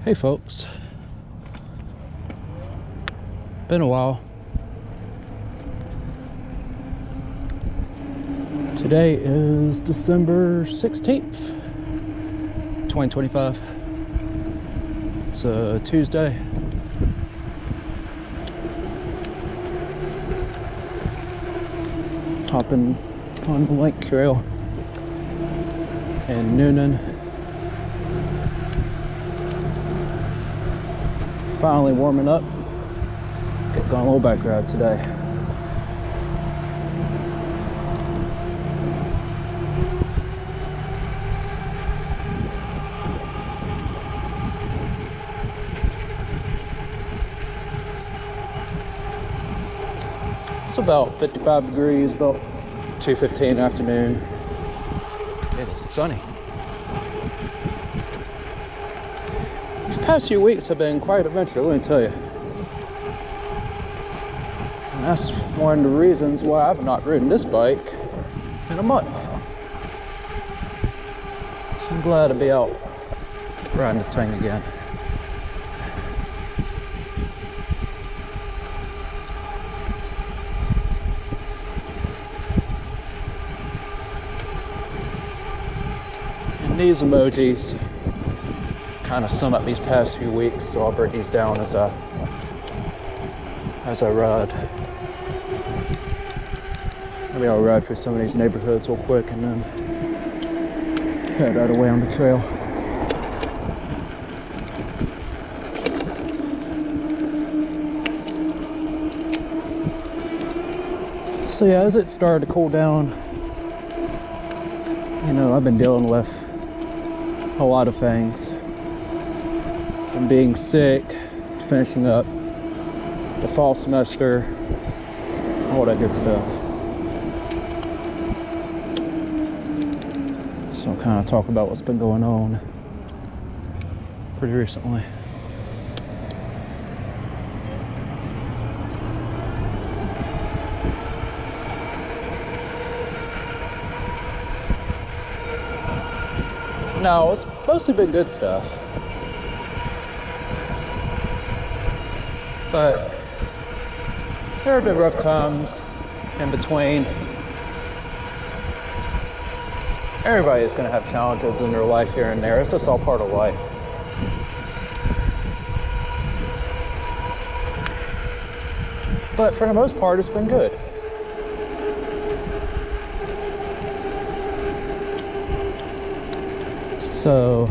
Hey folks, been a while. Today is December 16th, 2025. It's a Tuesday. Hopping on the LINC trail in Newnan. Finally warming up. Got going a little bike ride today. It's about 55 degrees, about 2:15 afternoon. It is sunny. These past few weeks have been quite an adventure, let me tell you. And that's one of the reasons why I've not ridden this bike in a month. So I'm glad to be out riding this thing again. And these emojis kind of sum up these past few weeks, so I'll break these down as I ride. Maybe I'll ride through some of these neighborhoods real quick and then head out away on the trail. So yeah, as it started to cool down, you know, I've been dealing with a lot of things. From being sick to finishing up the fall semester, all that good stuff. So I'll kind of talk about what's been going on pretty recently. No, it's mostly been good stuff. But there have been rough times in between. Everybody is going to have challenges in their life here and there. It's just all part of life. But for the most part, it's been good. So,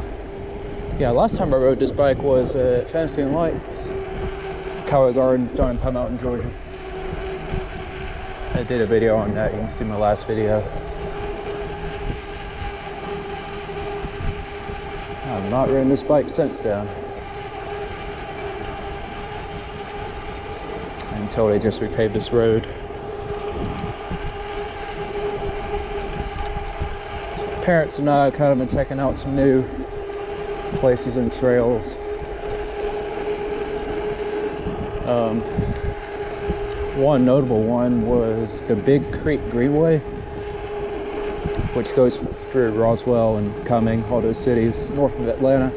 yeah, last time I rode this bike was at Fantasy and Lights, Cowboy Gardens down in Pine Mountain, Georgia. I did a video on that. You can see my last video. I've not ridden this bike since then, until they just repaved this road. So my parents and I have kind of been checking out some new places and trails. One notable one was the Big Creek Greenway, which goes through Roswell and Cumming, all those cities north of Atlanta.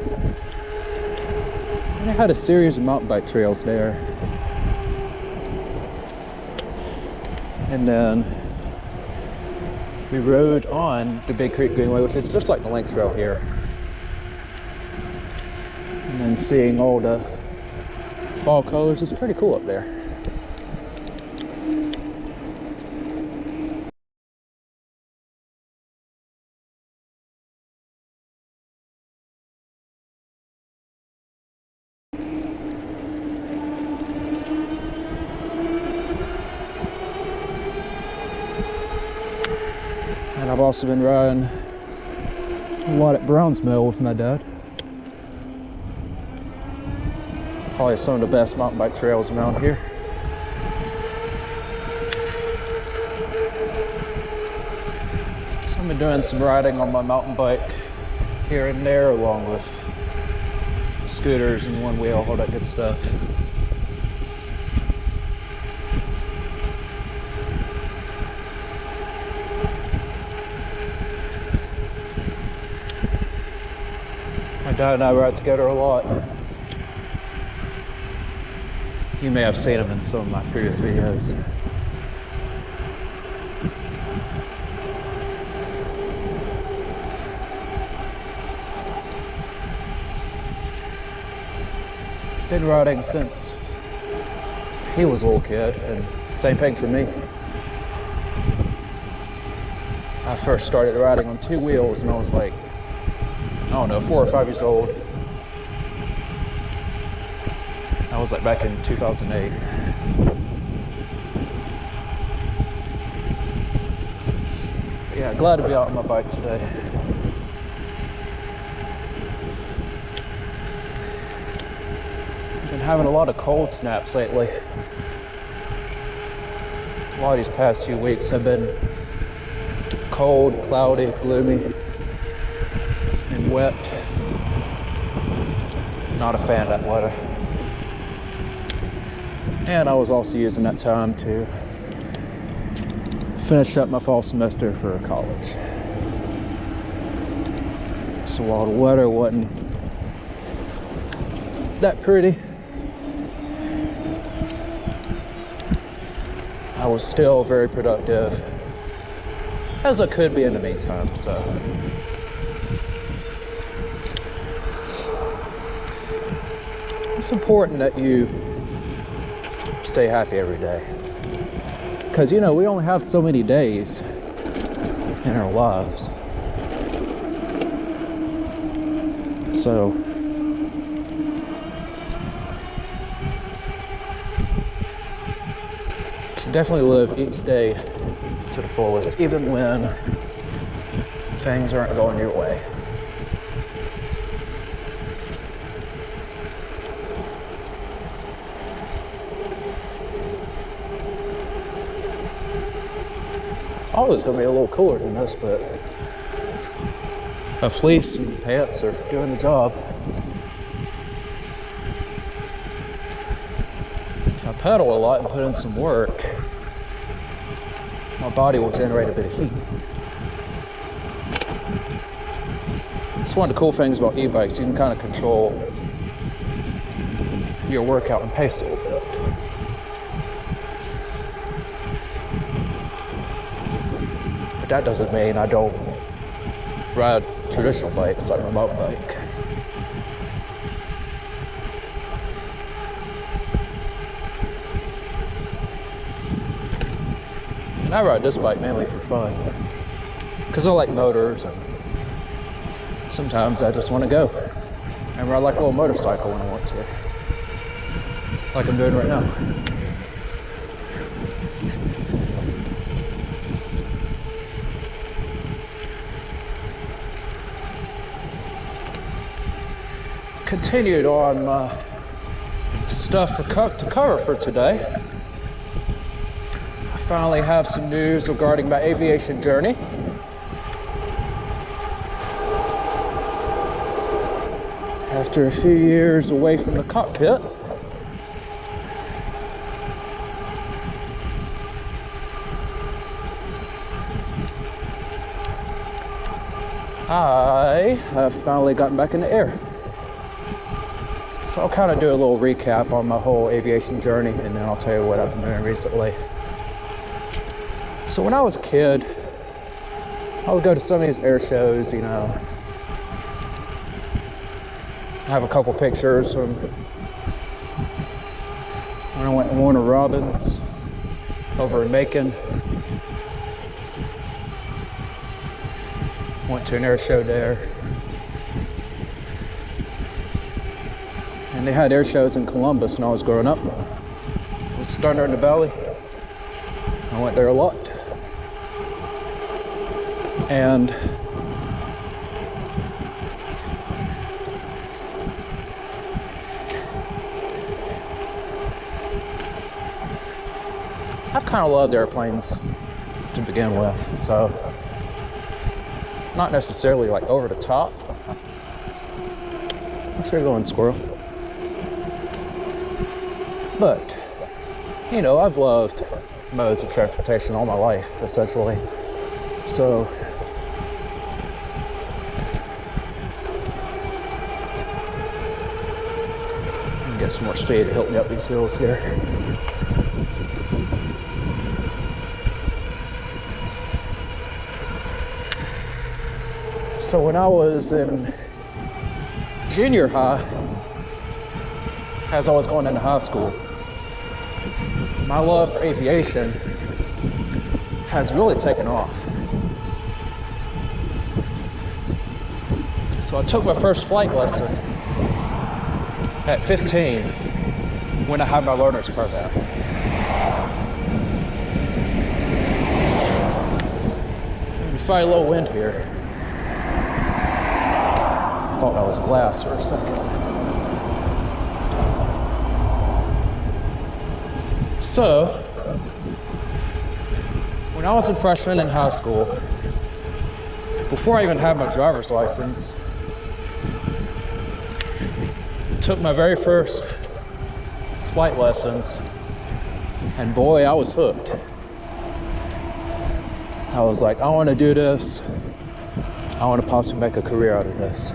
And they had a series of mountain bike trails there. And then we rode on the Big Creek Greenway, which is just like the LINC trail here. And then seeing all the fall colors is pretty cool up there. And I've also been riding a lot at Brown's Mill with my dad. Probably some of the best mountain bike trails around here. So I've been doing some riding on my mountain bike here and there, along with scooters and one wheel, all that good stuff. My dad and I were out together a lot. You may have seen them in some of my previous videos. Been riding since he was a little kid, and same thing for me. I first started riding on 2 wheels and I was like, I don't know, 4 or 5 years old. I was like back in 2008. But yeah, glad to be out on my bike today. Been having a lot of cold snaps lately. A lot of these past few weeks have been cold, cloudy, gloomy, and wet. Not a fan of that weather. And I was also using that time to finish up my fall semester for college. So while the weather wasn't that pretty, I was still very productive, as I could be in the meantime, so. It's important that you stay happy every day. Because, you know, we only have so many days in our lives. So, you should definitely live each day to the fullest, even when things aren't going your way. Oh, it's gonna be a little cooler than this, but a fleece and pants are doing the job. If I pedal a lot and put in some work, my body will generate a bit of heat. It's one of the cool things about e-bikes. You can kind of control your workout and pace a little bit. But that doesn't mean I don't ride traditional bikes like a mountain bike. And I ride this bike mainly for fun, because I like motors, and sometimes I just want to go and ride like a little motorcycle when I want to, like I'm doing right now. Continued on my stuff to cover for today. I finally have some news regarding my aviation journey. After a few years away from the cockpit, I have finally gotten back in the air. So I'll kind of do a little recap on my whole aviation journey, and then I'll tell you what I've been doing recently. So when I was a kid, I would go to some of these air shows, you know. I have a couple pictures from when I went to Warner Robins over in Macon. Went to an air show there. And they had air shows in Columbus when I was growing up. It was Thunder in the Valley. I went there a lot. And I kind of loved airplanes to begin with, so not necessarily like over the top. I'm sure going squirrel. But, you know, I've loved modes of transportation all my life, essentially. So, get some more speed to help me up these hills here. So when I was in junior high, as I was going into high school, my love for aviation has really taken off. So I took my first flight lesson at 15 when I had my learner's permit. We fight a little wind here. I thought that was glass for a second. So, when I was a freshman in high school, before I even had my driver's license, took my very first flight lessons, and boy, I was hooked. I was like, I want to do this. I want to possibly make a career out of this.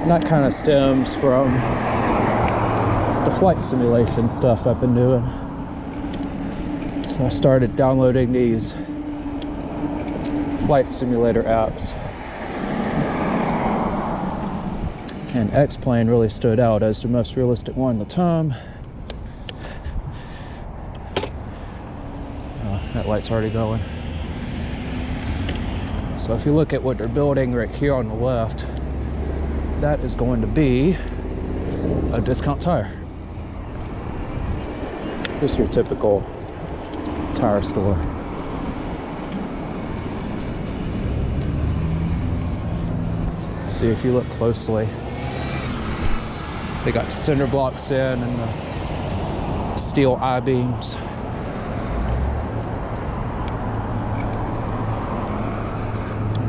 And that kind of stems from the flight simulation stuff I've been doing. So I started downloading these flight simulator apps. And X-Plane really stood out as the most realistic one at the time. That light's already going. So if you look at what they're building right here on the left, that is going to be a discount tire. Just your typical tire store. See, if you look closely, they got cinder blocks in and the steel I-beams.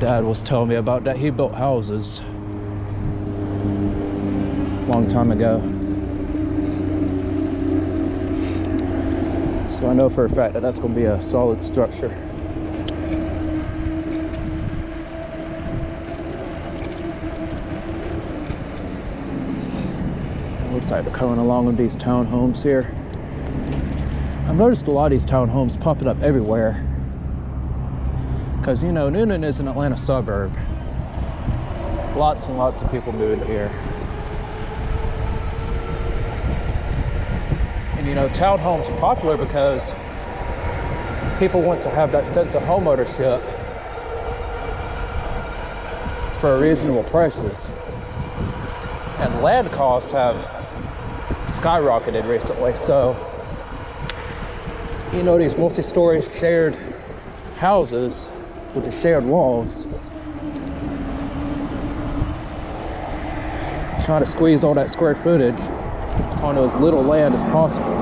Dad was telling me about that. He built houses long time ago. So I know for a fact that that's going to be a solid structure. It looks like they're coming along with these townhomes here. I've noticed a lot of these townhomes popping up everywhere. Because, you know, Newnan is an Atlanta suburb. Lots and lots of people moving here. And you know, townhomes are popular because people want to have that sense of home ownership for reasonable prices. And land costs have skyrocketed recently, so you know, these multi-story shared houses with the shared walls, trying to squeeze all that square footage onto as little land as possible.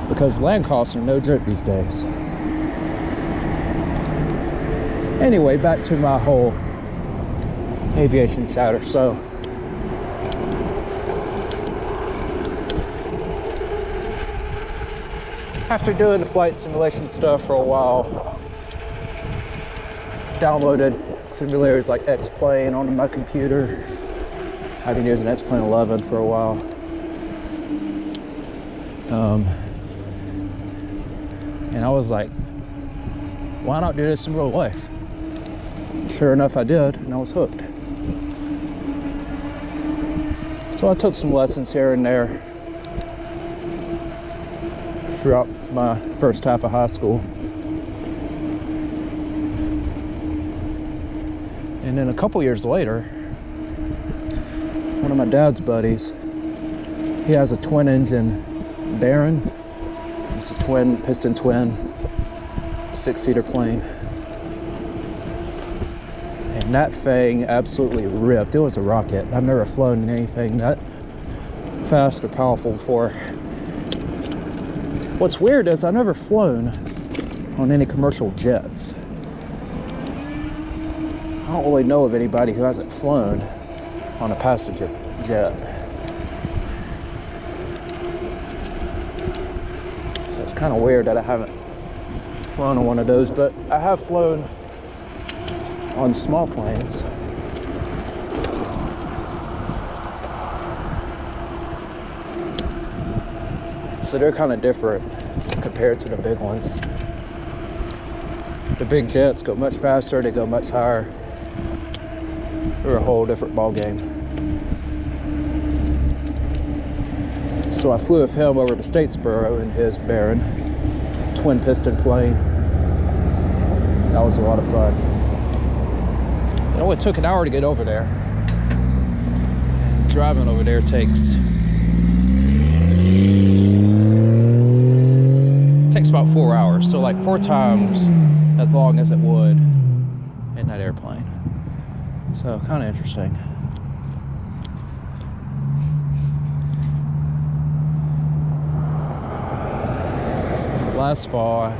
Because land costs are no joke these days. Anyway, back to my whole aviation chatter. So after doing the flight simulation stuff for a while, downloaded simulators like X-Plane onto my computer. I've been using X-Plane 11 for a while. And I was like, why not do this in real life? Sure enough, I did, and I was hooked. So I took some lessons here and there throughout my first half of high school. And then a couple years later, one of my dad's buddies, he has a twin engine Baron. It's a piston twin 6-seater plane. And that thing absolutely ripped. It was a rocket. I've never flown in anything that fast or powerful before. What's weird is I've never flown on any commercial jets. I don't really know of anybody who hasn't flown on a passenger jet. So it's kind of weird that I haven't flown on one of those, but I have flown on small planes. So they're kind of different compared to the big ones. The big jets go much faster, they go much higher. They're a whole different ball game. So I flew with him over to Statesboro in his Baron twin piston plane. That was a lot of fun. It only took an hour to get over there. And driving over there takes about 4 hours, so like 4 times as long as it would in that airplane. So kind of interesting. Last fall I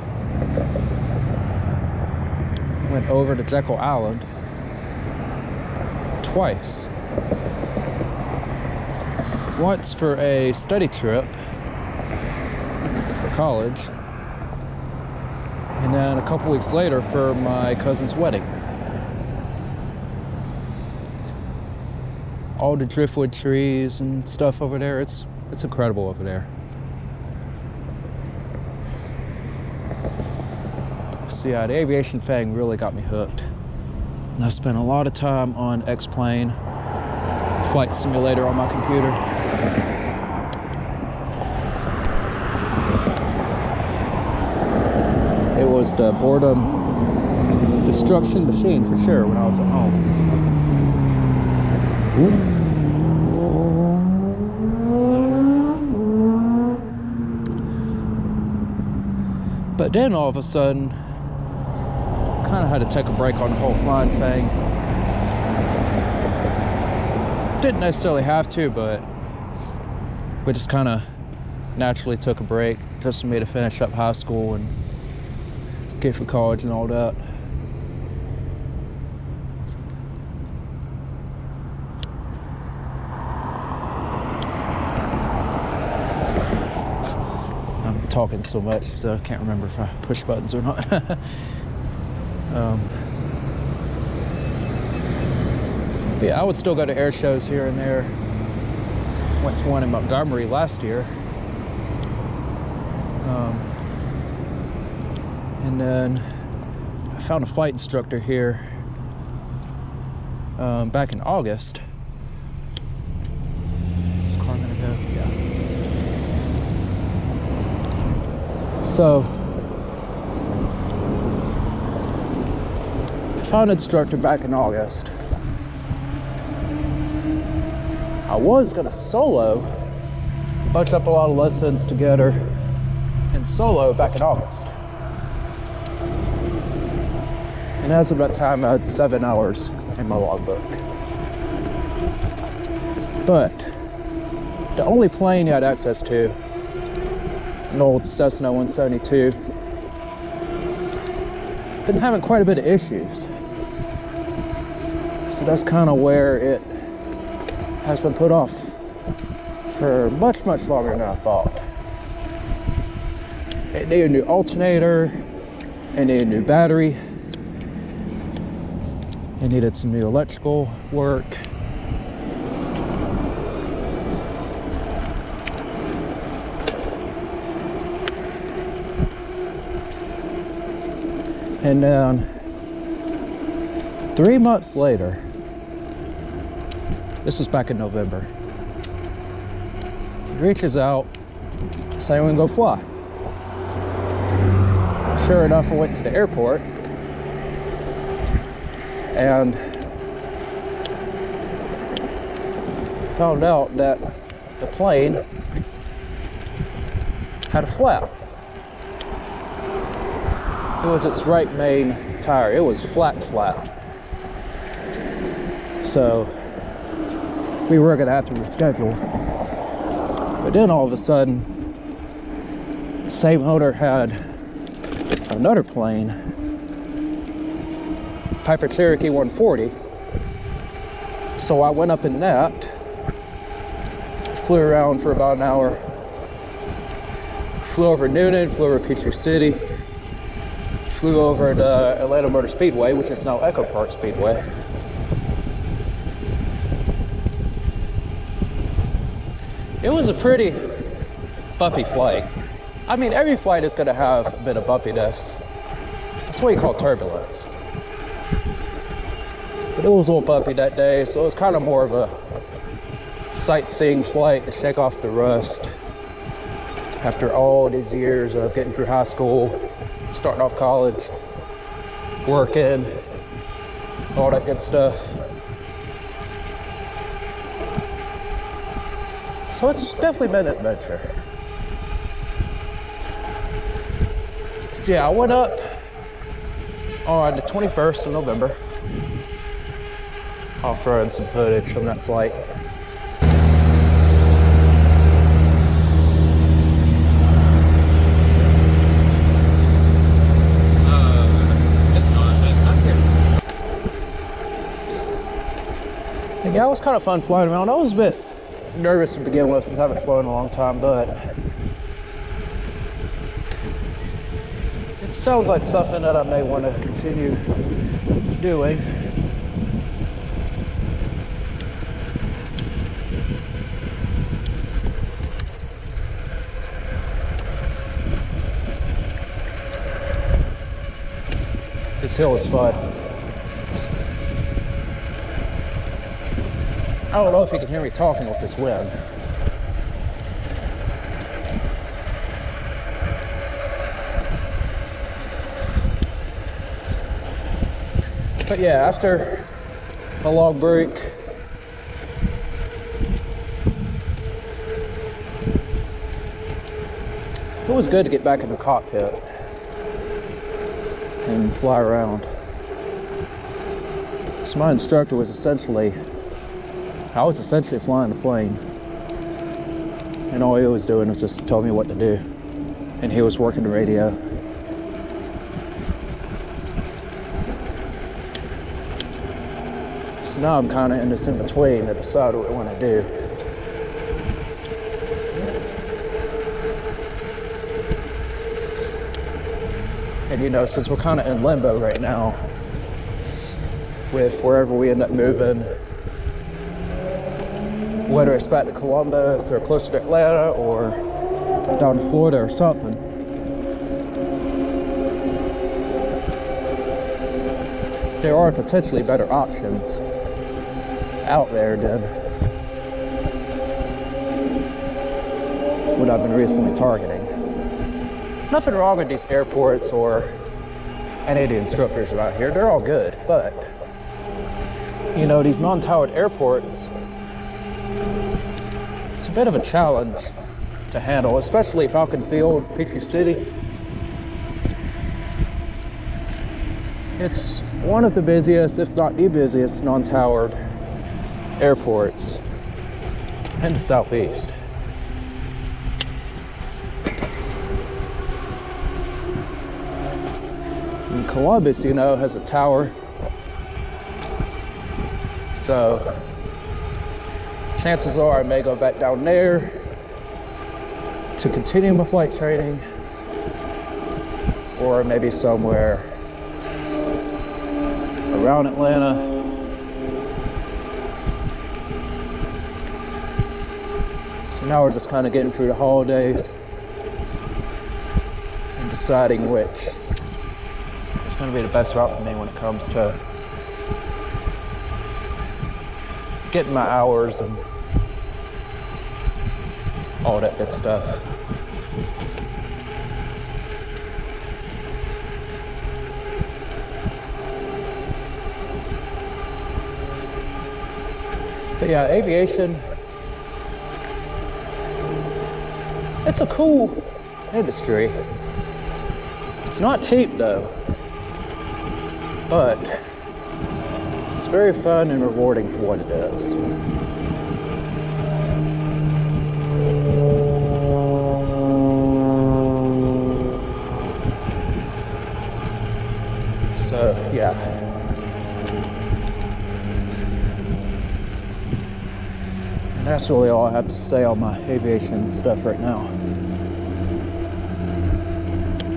went over to Jekyll Island twice. Once for a study trip for college, and then a couple weeks later for my cousin's wedding. All the driftwood trees and stuff over there, it's incredible over there. So yeah, the aviation thing really got me hooked. And I spent a lot of time on X-Plane, flight simulator on my computer. It was the boredom destruction machine for sure when I was at home. But then all of a sudden, kind of had to take a break on the whole flying thing. Didn't necessarily have to, but we just kind of naturally took a break just for me to finish up high school and get for college and all that. I'm talking so much, so I can't remember if I push buttons or not. Yeah, I would still go to air shows here and there. Went to one in Montgomery last year. And then I found a flight instructor here back in August. Is this car gonna go? Yeah. So I found an instructor back in August. I was gonna solo, bunch up a lot of lessons together and solo back in August. And as of that time, I had 7 hours in my logbook. But the only plane you had access to, an old Cessna 172, been having quite a bit of issues. So that's kind of where it has been put off for much, much longer than I thought. It needed a new alternator, it needed a new battery, it needed some new electrical work. And then 3 months later, this was back in November, he reaches out saying we can go fly. Sure enough, I went to the airport and found out that the plane had a flap. It was its right main tire. It was flat. So we were gonna have to reschedule. But then all of a sudden, Same owner had another plane, Piper Cherokee 140. So I went up in that, flew around for about an hour, flew over Newnan, flew over Peachtree City, flew over to Atlanta Motor Speedway, which is now Echo Park Speedway. It was a pretty bumpy flight. I mean, every flight is going to have a bit of bumpiness. That's what you call turbulence. But it was a little bumpy that day, so it was kind of more of a sightseeing flight to shake off the rust after all these years of getting through high school, starting off college, working, all that good stuff. So it's definitely been an adventure. So yeah, I went up on the 21st of November. I'll throw in some footage from that flight. Yeah, it was kind of fun flying around. I was a bit nervous to begin with since I haven't flown in a long time, but it sounds like something that I may want to continue doing. This hill is fun. I don't know if you can hear me talking with this wind. But yeah, after a long break, it was good to get back in the cockpit and fly around. So my instructor was essentially, I was essentially flying the plane, and all he was doing was just telling me what to do, and he was working the radio. So now I'm kind of in this in between to decide what I want to do. And you know, since we're kind of in limbo right now with wherever we end up moving, whether it's back to Columbus or closer to Atlanta or down to Florida or something, there are potentially better options out there than what I've been recently targeting. Nothing wrong with these airports or any of the instructors around here. They're all good, but you know, these non-towered airports, it's a bit of a challenge to handle, especially Falcon Field, Peachtree City. It's one of the busiest, if not the busiest, non-towered airports in the Southeast. And Columbus, you know, has a tower, so chances are I may go back down there to continue my flight training, or maybe somewhere around Atlanta. So now we're just kind of getting through the holidays and deciding which is going to be the best route for me when it comes to getting my hours and all that good stuff. But yeah, aviation, it's a cool industry. It's not cheap though, but it's very fun and rewarding for what it is. And that's really all I have to say on my aviation stuff right now.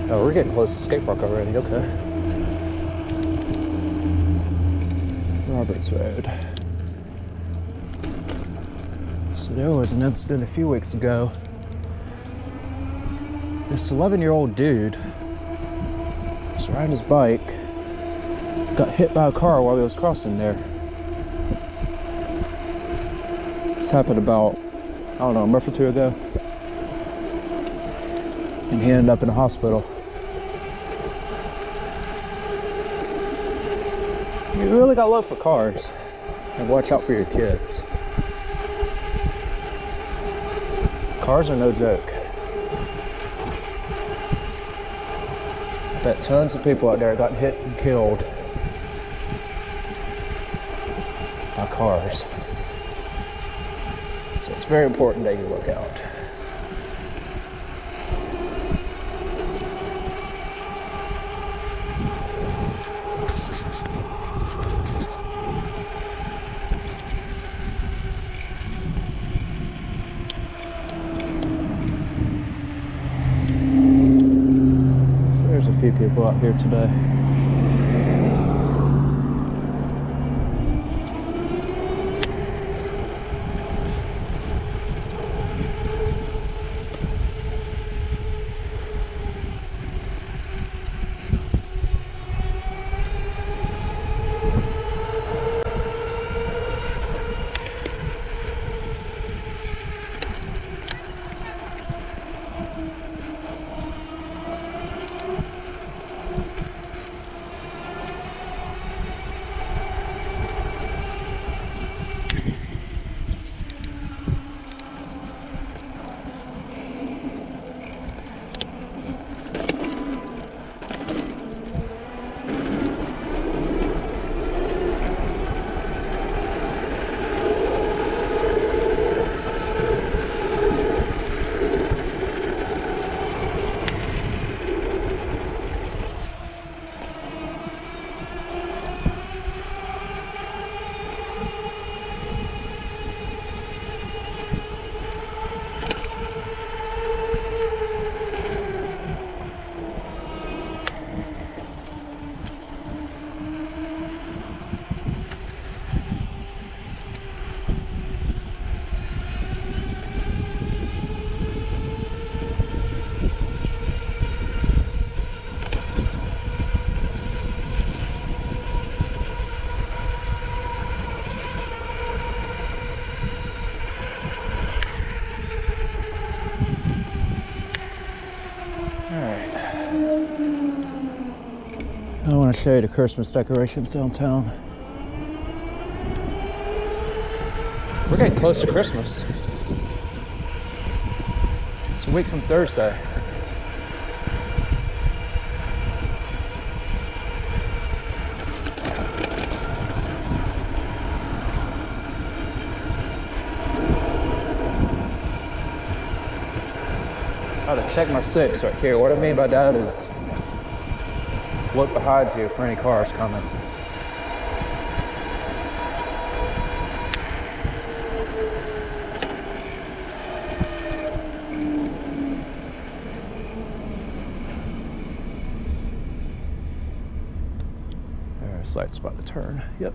Oh, we're getting close to skate park already, okay. Roberts Road. So there was an incident a few weeks ago. This 11-year-old dude was riding his bike, got hit by a car while he was crossing there. This happened about, I don't know, a month or two ago. And he ended up in the hospital. You really gotta look for cars and watch out for your kids. Cars are no joke. I bet tons of people out there got hit and killed by cars. So it's very important that you look out. There's a few people out here today. I want to show you the Christmas decorations downtown. We're getting close to Christmas. It's a week from Thursday. I gotta check my 6 right here. What I mean by that is look behind you for any cars coming. There's light's about to turn. Yep.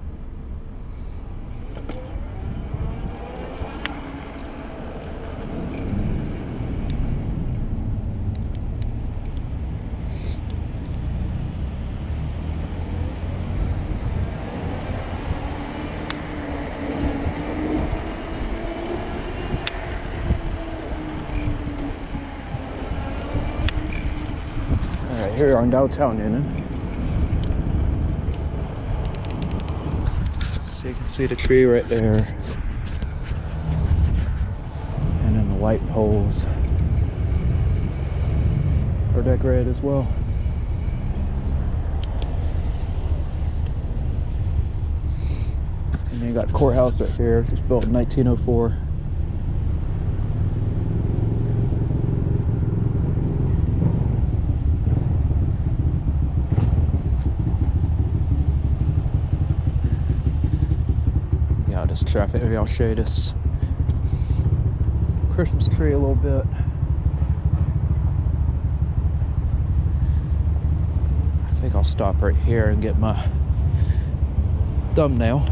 Here we are in downtown Newnan. So you can see the tree right there. And then the light poles are decorated as well. And then you got the courthouse right here. It was built in 1904. This traffic, maybe I'll show you this. Christmas tree a little bit. I think I'll stop right here and get my thumbnail.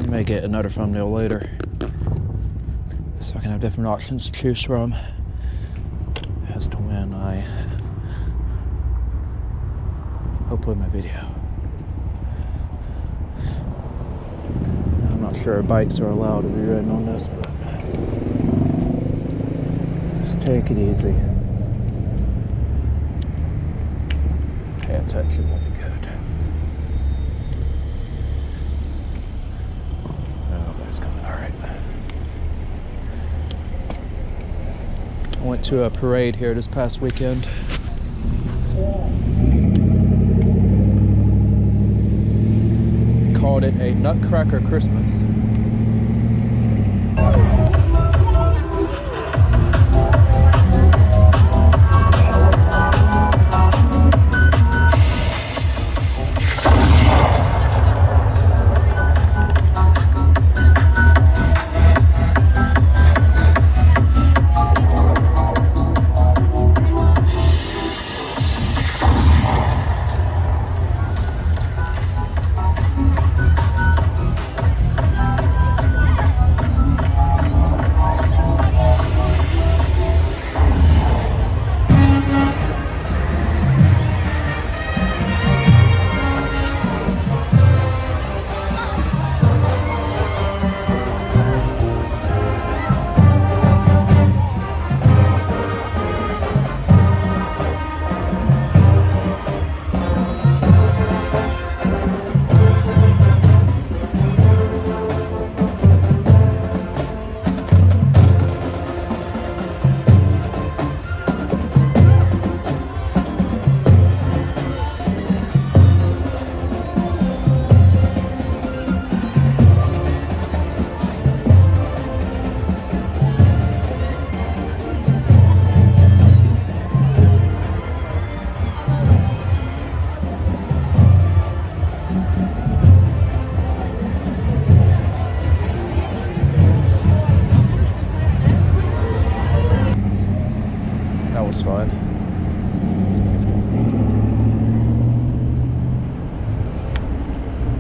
May get another thumbnail later, so I can have different options to choose from as to when I upload my video. I'm not sure bikes are allowed to be ridden on this, but just take it easy. Pay attention will be good. Coming, all right. I went to a parade here this past weekend. Called it a Nutcracker Christmas. Was fun.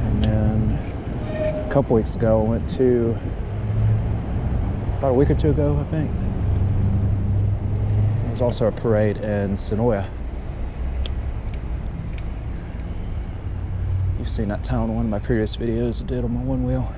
And then a couple weeks ago I went to, about a week or two ago I think, there was also a parade in Sonoya. You've seen that town in one of my previous videos I did on my one wheel.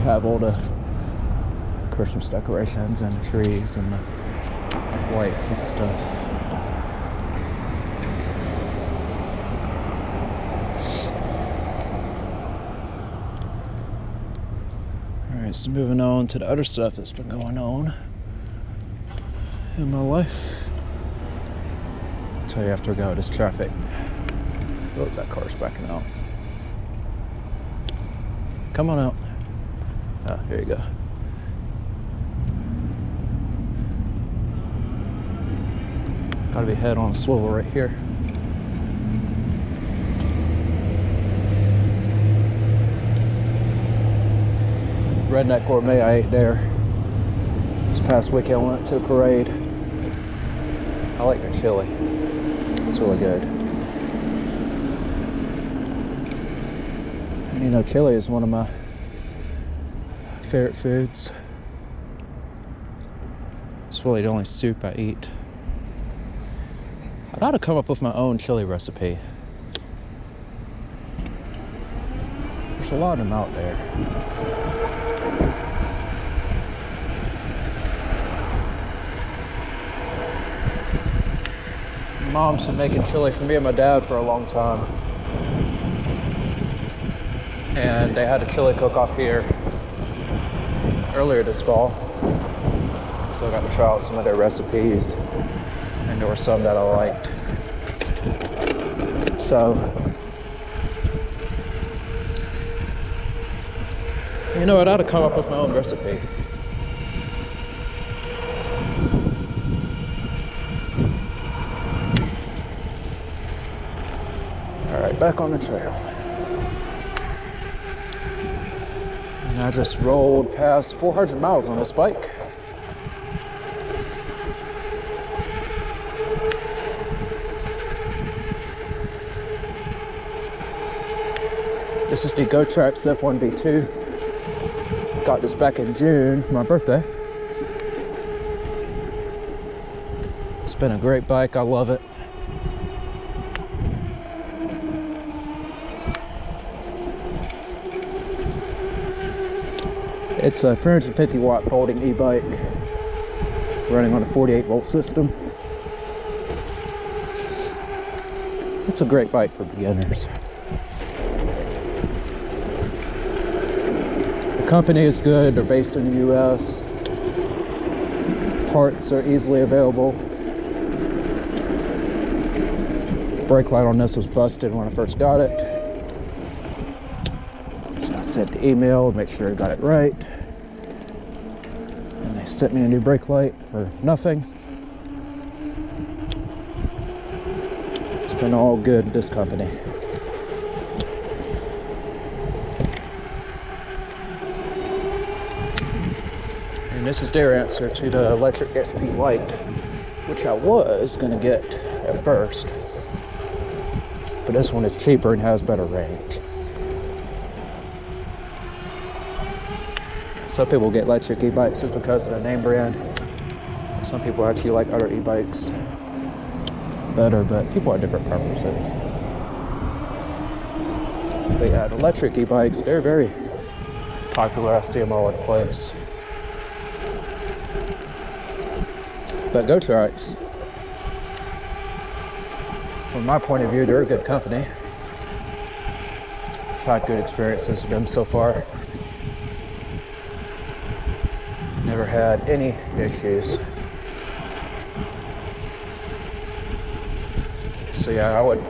have all the Christmas decorations and trees and the lights and stuff. Alright, so moving on to the other stuff that's been going on in my life. I'll tell you after I go, this traffic. Oh, that car's backing out. Come on out. Oh, here you go. Gotta be head on a swivel right here. Redneck Gourmet I ate there. This past weekend I went to the parade. I like their chili. It's really good. You know, chili is one of my favorite foods. It's really the only soup I eat. I'd ought to come up with my own chili recipe. There's a lot of them out there. Mom's been making chili for me and my dad for a long time. And they had a chili cook-off here earlier this fall. So I got to try out some of their recipes. And there were some that I liked. So, you know, I'd ought to come up with my own recipe. Alright, back on the trail. And I just rolled past 400 miles on this bike. This is the GoTrax F1V2. Got this back in June for my birthday. It's been a great bike, I love it. It's a 350 watt folding e-bike running on a 48 volt system. It's a great bike for beginners. The company is good, they're based in the US. Parts are easily available. Brake light on this was busted when I first got it. So I sent the email, make sure I got it right. And they sent me a new brake light for nothing. It's been all good, this company. And this is their answer to the Lectric XP Lite, which I was gonna get at first. But this one is cheaper and has better range. Some people get electric e-bikes just because of the name brand. Some people actually like other e-bikes better, but people have different preferences. But yeah, the electric e-bikes, they're very popular. I see them all in place. But GoTrax, from my point of view, they're a good company. I've had good experiences with them so far. Never had any issues. So yeah, I would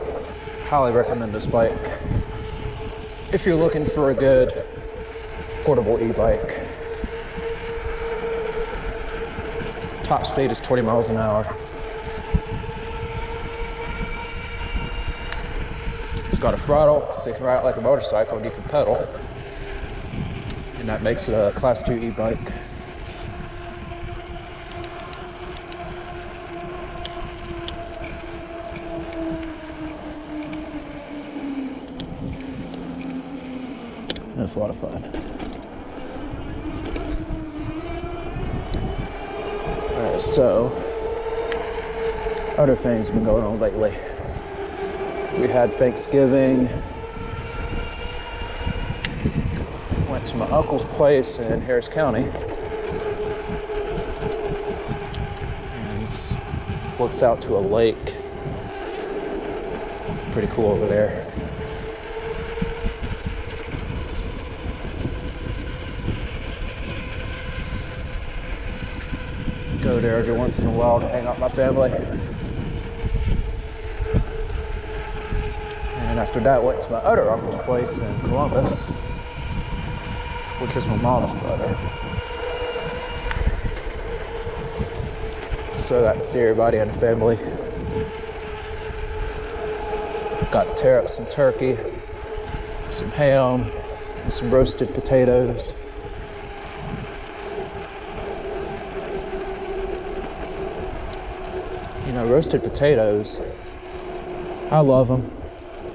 highly recommend this bike if you're looking for a good portable e-bike. Top speed is 20 miles an hour. It's got a throttle, so you can ride it like a motorcycle and you can pedal. And that makes it a Class 2 e-bike. It's a lot of fun. Alright, so other things have been going on lately. We had Thanksgiving. Went to my uncle's place in Harris County. And this looks out to a lake. Pretty cool over there. Go there every once in a while to hang out with my family. And after that, went to my other uncle's place in Columbus, which is my mom's brother. So I got to see everybody in the family. Got to tear up some turkey, some ham, and some roasted potatoes. You know, roasted potatoes, I love them.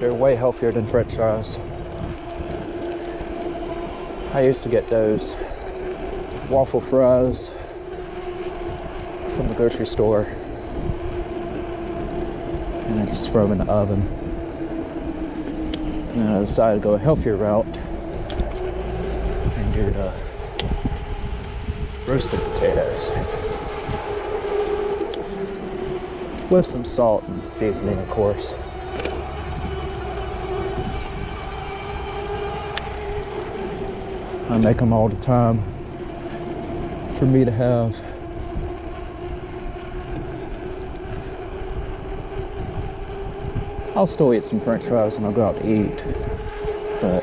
They're way healthier than French fries. I used to get those waffle fries from the grocery store, and I just throw them in the oven. And then I decided to go a healthier route and do the roasted potatoes with some salt and seasoning, of course. I make them all the time for me to have. I'll still eat some French fries when I go out to eat, but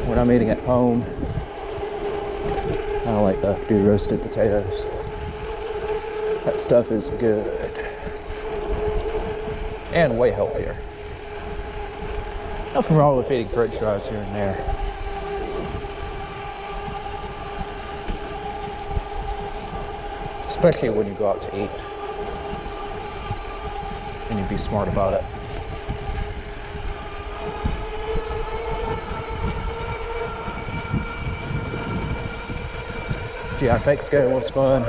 when I'm eating at home, I like to do roasted potatoes. That stuff is good and way healthier. Nothing wrong with eating French fries here and there. Especially when you go out to eat. And you be smart about it. See, our Thanksgiving was fun.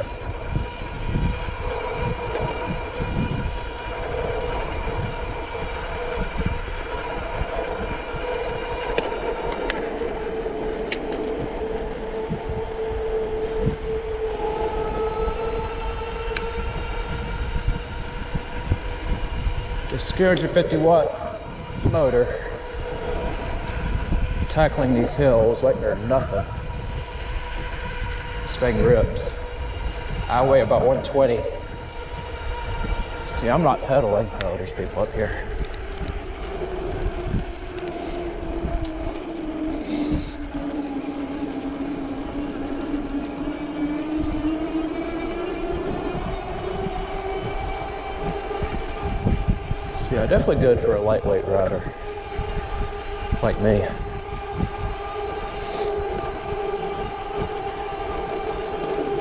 This 350-watt motor tackling these hills like they're nothing. This thing rips. I weigh about 120. See, I'm not pedaling. Oh, there's people up here. Yeah, definitely good for a lightweight rider like me.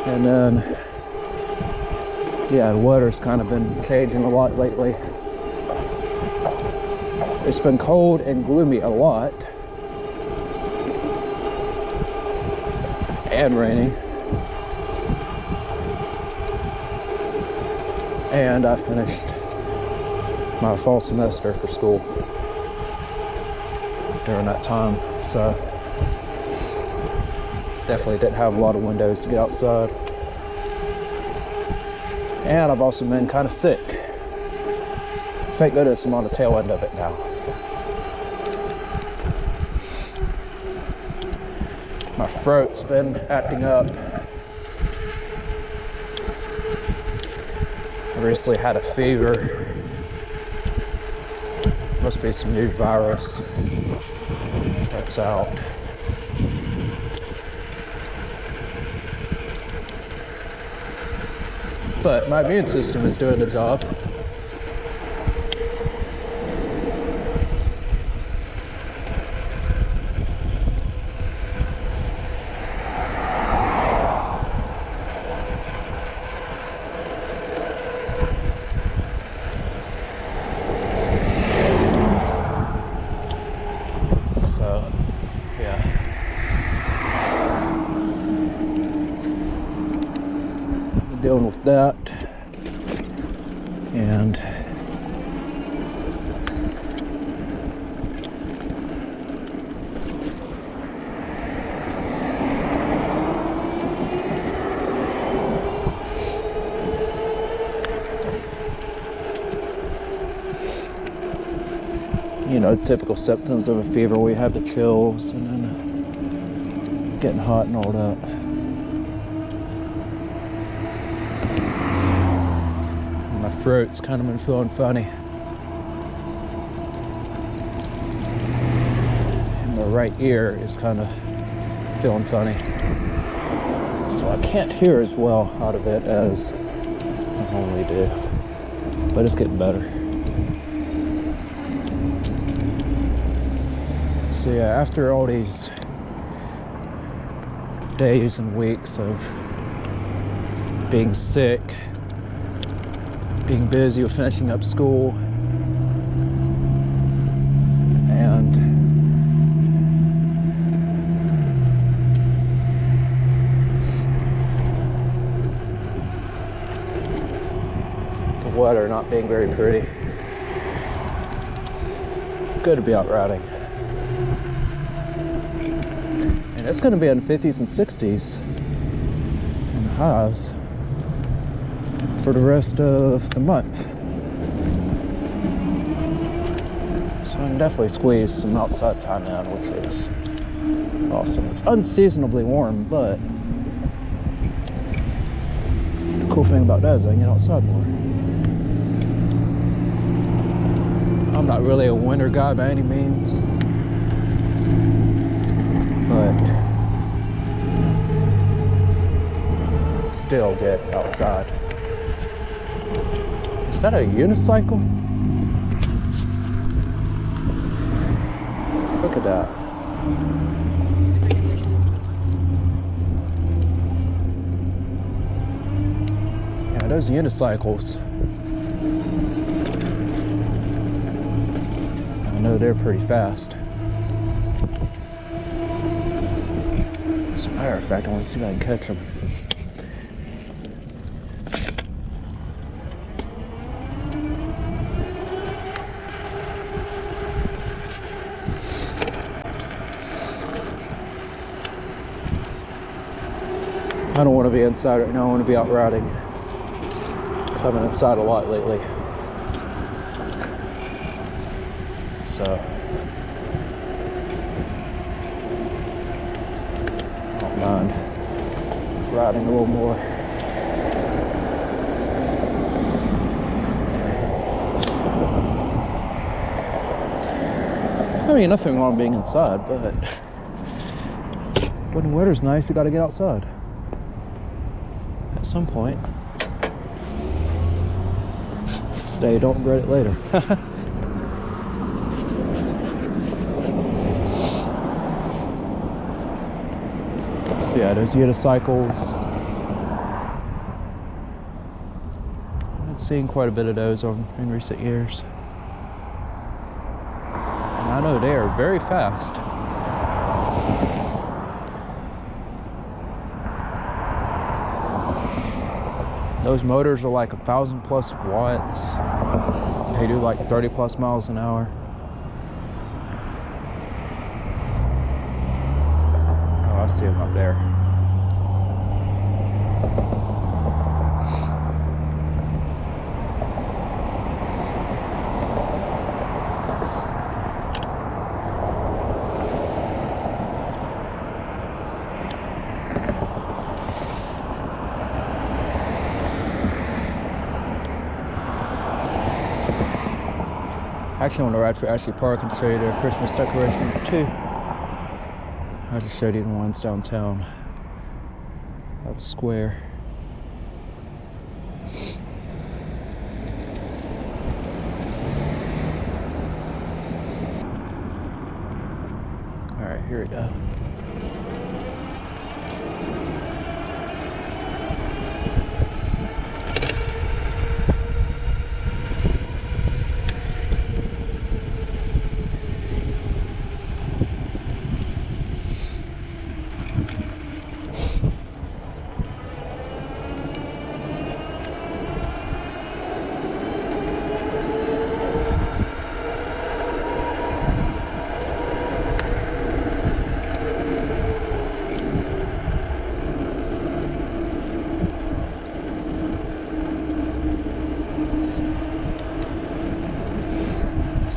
And then, yeah, the weather's kind of been changing a lot lately. It's been cold and gloomy a lot, and raining. And I finished my fall semester for school during that time, so definitely didn't have a lot of windows to get outside. And I've also been kind of sick. Thank goodness I'm on the tail end of it now. My throat's been acting up. I recently had a fever. Must be some new virus that's out. But my immune system is doing the job. So, yeah. Dealing with that. And you know, typical symptoms of a fever. We have the chills and then getting hot and all that. And my throat's kind of been feeling funny. And my right ear is kind of feeling funny. So I can't hear as well out of it as I normally do. But it's getting better. So yeah, after all these days and weeks of being sick, being busy with finishing up school, and the weather not being very pretty, good to be out riding. And it's going to be in the 50s and 60s and highs for the rest of the month. So I can definitely squeeze some outside time in, which is awesome. It's unseasonably warm, but the cool thing about that is I can get outside more. I'm not really a winter guy by any means, but still get outside. Is that a unicycle? Look at that. Yeah, those unicycles, I know they're pretty fast. As a matter of fact, I want to see if I can catch them. I don't want to be inside right now, I want to be out riding. Because I've been inside a lot lately. So I don't mind riding a little more. I mean, nothing wrong being inside, but when the weather's nice, you gotta get outside. At some point. So you don't regret it later. So yeah, those unicycles. I've been seeing quite a bit of those in recent years. And I know they are very fast. Those motors are like 1,000+ watts. They do like 30+ miles an hour. Oh, I see them up there. Actually, I want to ride for Ashley Park and show you their Christmas decorations too. I just showed you the ones downtown. That was square. All right, here we go.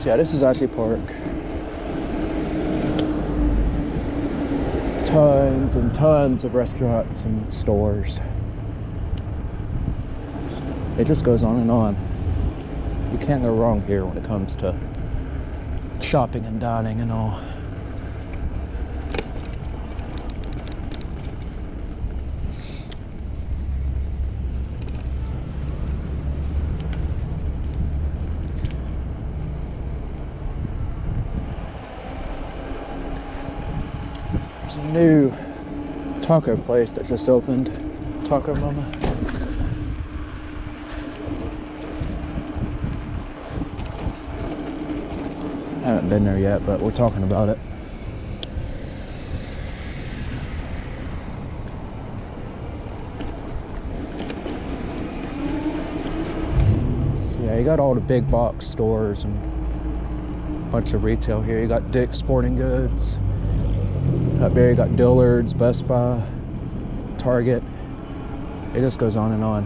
So yeah, this is actually park. Tons and tons of restaurants and stores. It just goes on and on. You can't go wrong here when it comes to shopping and dining and all. There's a new taco place that just opened, Taco Mama. I haven't been there yet, but we're talking about it. So yeah, you got all the big box stores and a bunch of retail here. You got Dick's Sporting Goods. Up there you got Dillard's, Best Buy, Target. It just goes on and on.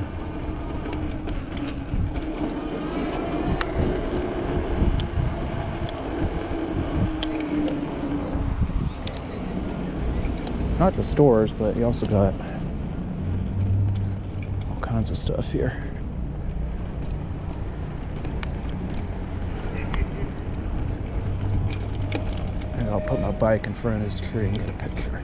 Not just stores, but you also got all kinds of stuff here. And I'll put my bike in front of this tree and get a picture.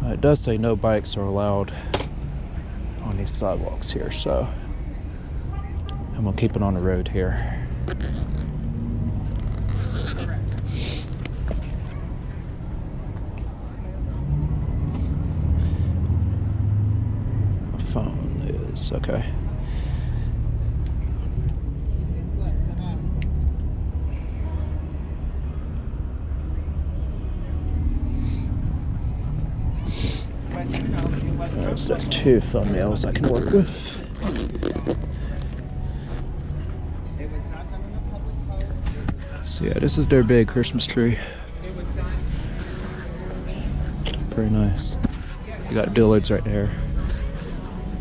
It does say no bikes are allowed on these sidewalks here, so I'm gonna keep it on the road here. My phone is okay. So that's 2 thumbnails I can work with. So yeah, this is their big Christmas tree. Very nice. You got Dillard's right there.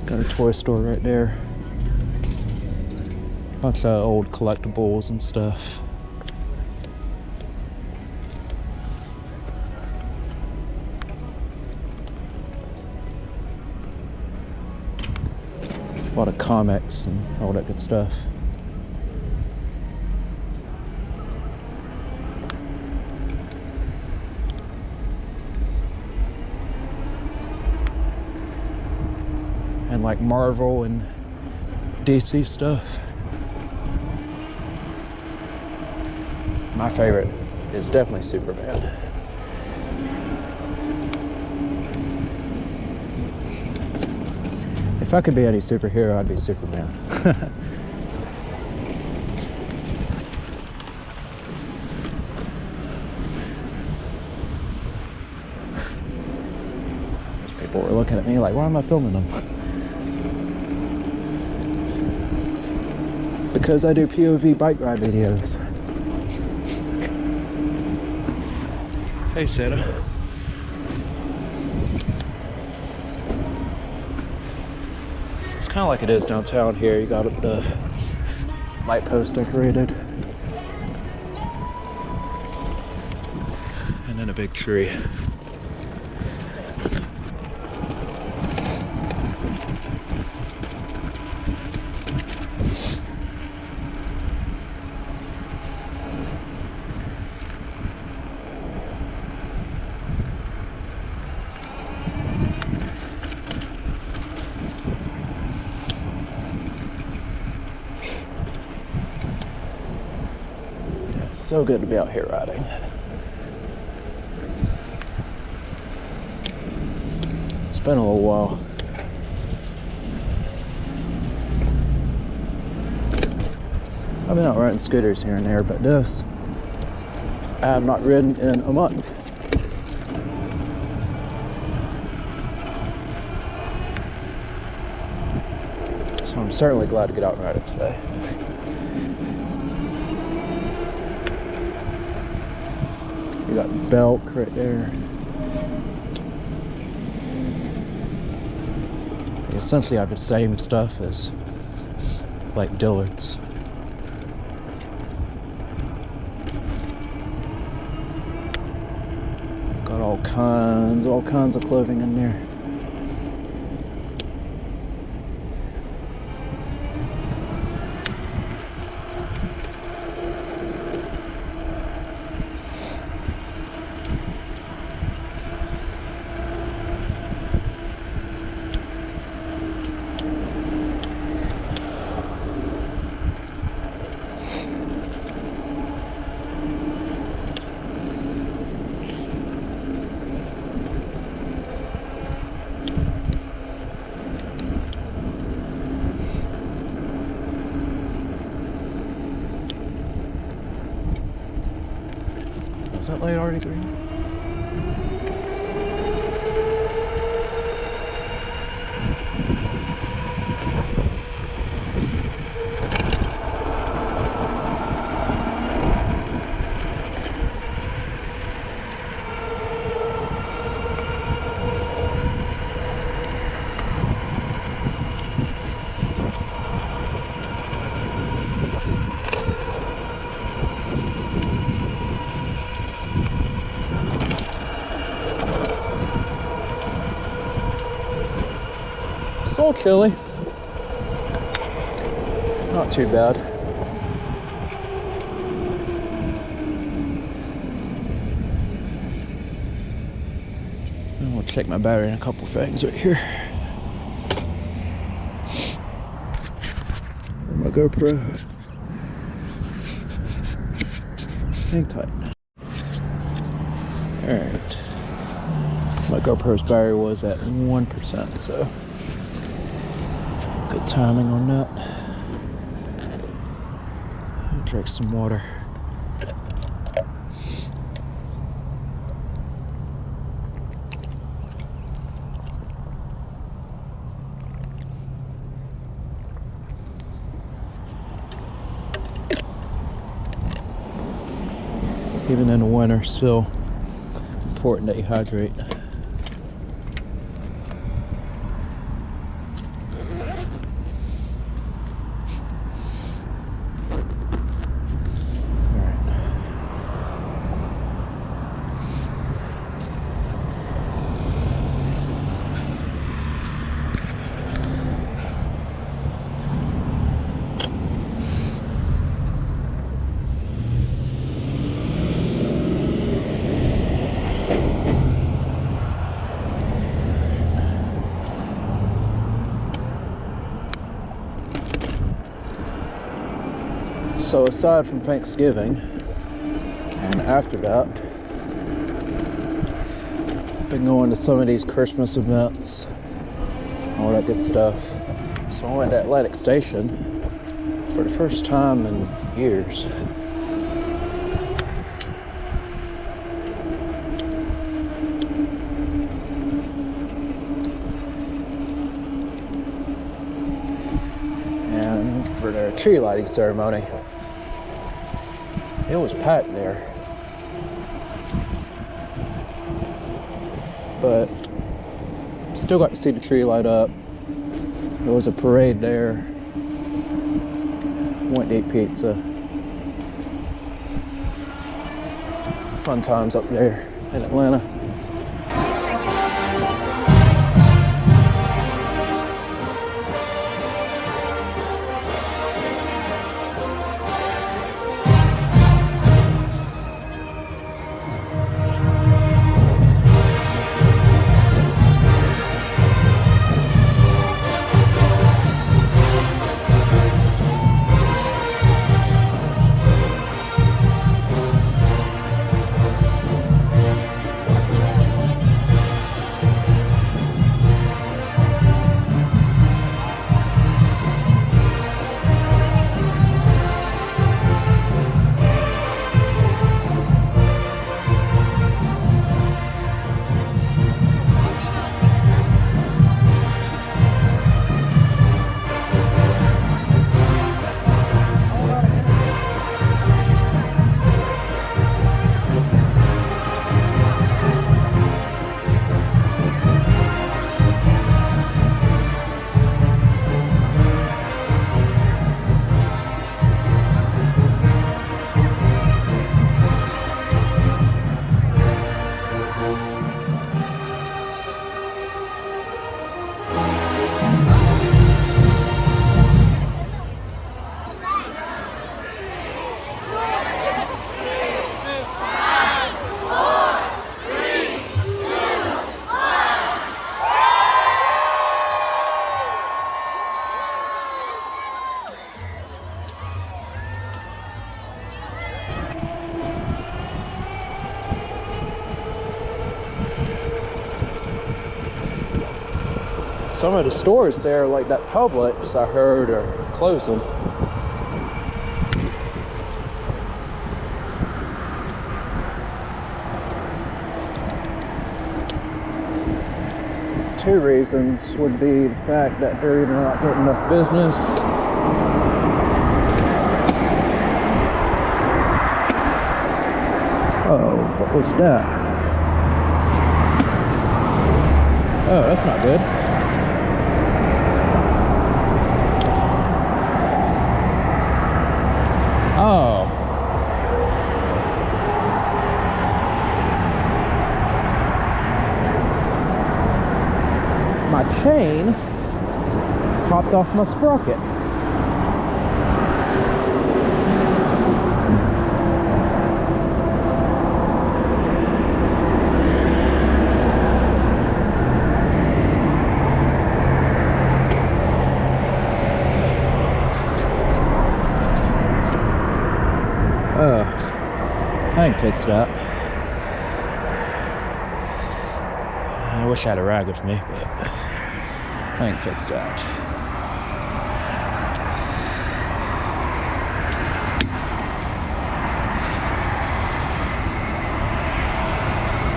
Got a toy store right there. Bunch of old collectibles and stuff. A lot of comics and all that good stuff. And like Marvel and DC stuff. My favorite is definitely Superman. If I could be any superhero, I'd be Superman. People were looking at me like, why am I filming them? Because I do POV bike ride videos. Hey, Santa. It's kind of like it is downtown here. You got the light post decorated. And then a big tree. So good to be out here riding. It's been a little while. I've been out riding scooters here and there, but this I have not ridden in a month. So I'm certainly glad to get out and ride it today. You got Belk right there. essentially have the same stuff as like Dillard's. Got all kinds of clothing in there. Is that light already green? It's a little chilly. Not too bad. And we'll check my battery and a couple things right here. My GoPro. Hang tight. Alright. My GoPro's battery was at 1%, so good timing on that. I'll drink some water. Even in the winter, still important that you hydrate. So aside from Thanksgiving, and after that, I've been going to some of these Christmas events, all that good stuff. So I went to Atlantic Station for the first time in years. And for their tree lighting ceremony. It was packed there, but still got to see the tree light up. There was a parade there. Went to eat pizza. Fun times up there in Atlanta. some of the stores there, like that Publix I heard, are closing. Two reasons would be the fact that they're either not getting enough business, oh, what was that? Oh, that's not good. Oh. My chain popped off my sprocket. I can fix that. I wish I had a rag with me, but I can fix that.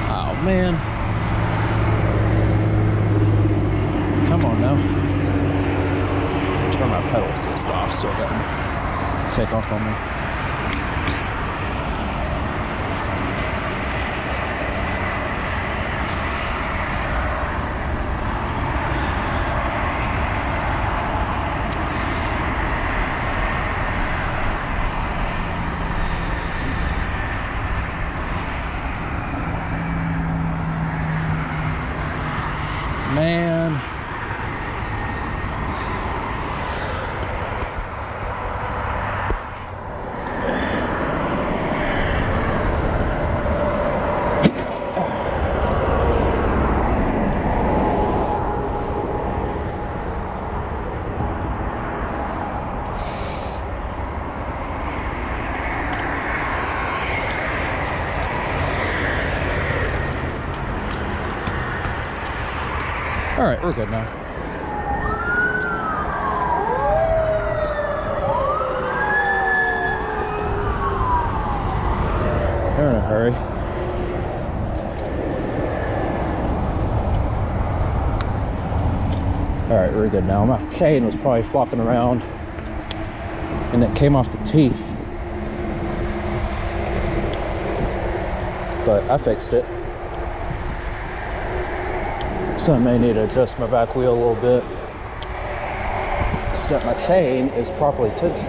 Oh man. Come on now. Turn my pedal assist off so it doesn't take off on me. Man. All right, we're good now. They're in a hurry. All right, we're good now. My chain was probably flopping around and it came off the teeth. But I fixed it. So I may need to adjust my back wheel a little bit so that my chain is properly tensioned.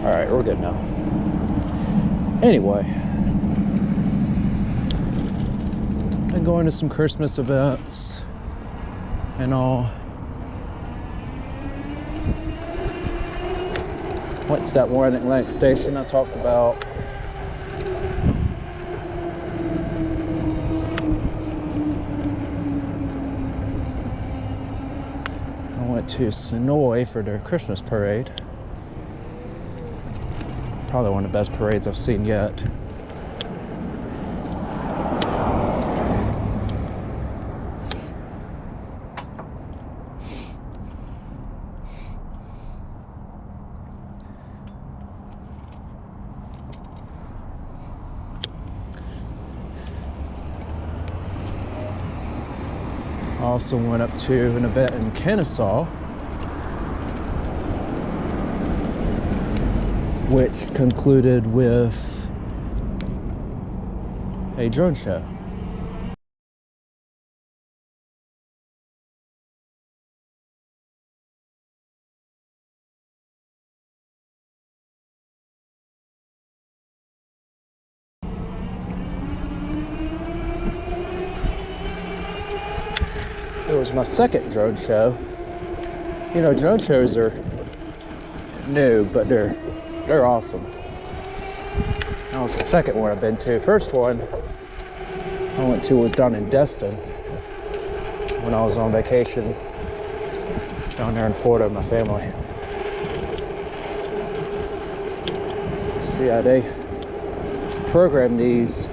All right, we're good now. Anyway. Going to some Christmas events and all. Went to that one at LINC station I talked about. I went to Sonoy for their Christmas parade. Probably one of the best parades I've seen yet. Also went up to an event in Kennesaw, which concluded with a drone show. It was my second drone show. You know, drone shows are new, but they're awesome. That was the second one I've been to. First one I went to was down in Destin. when I was on vacation down there in Florida with my family. See how they program these.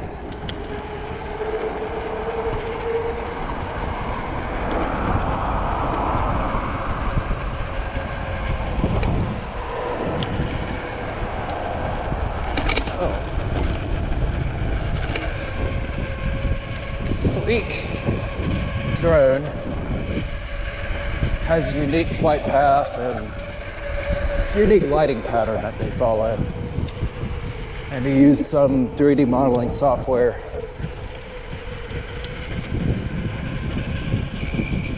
So each drone has a unique flight path and unique lighting pattern that they follow. And we use some 3D modeling software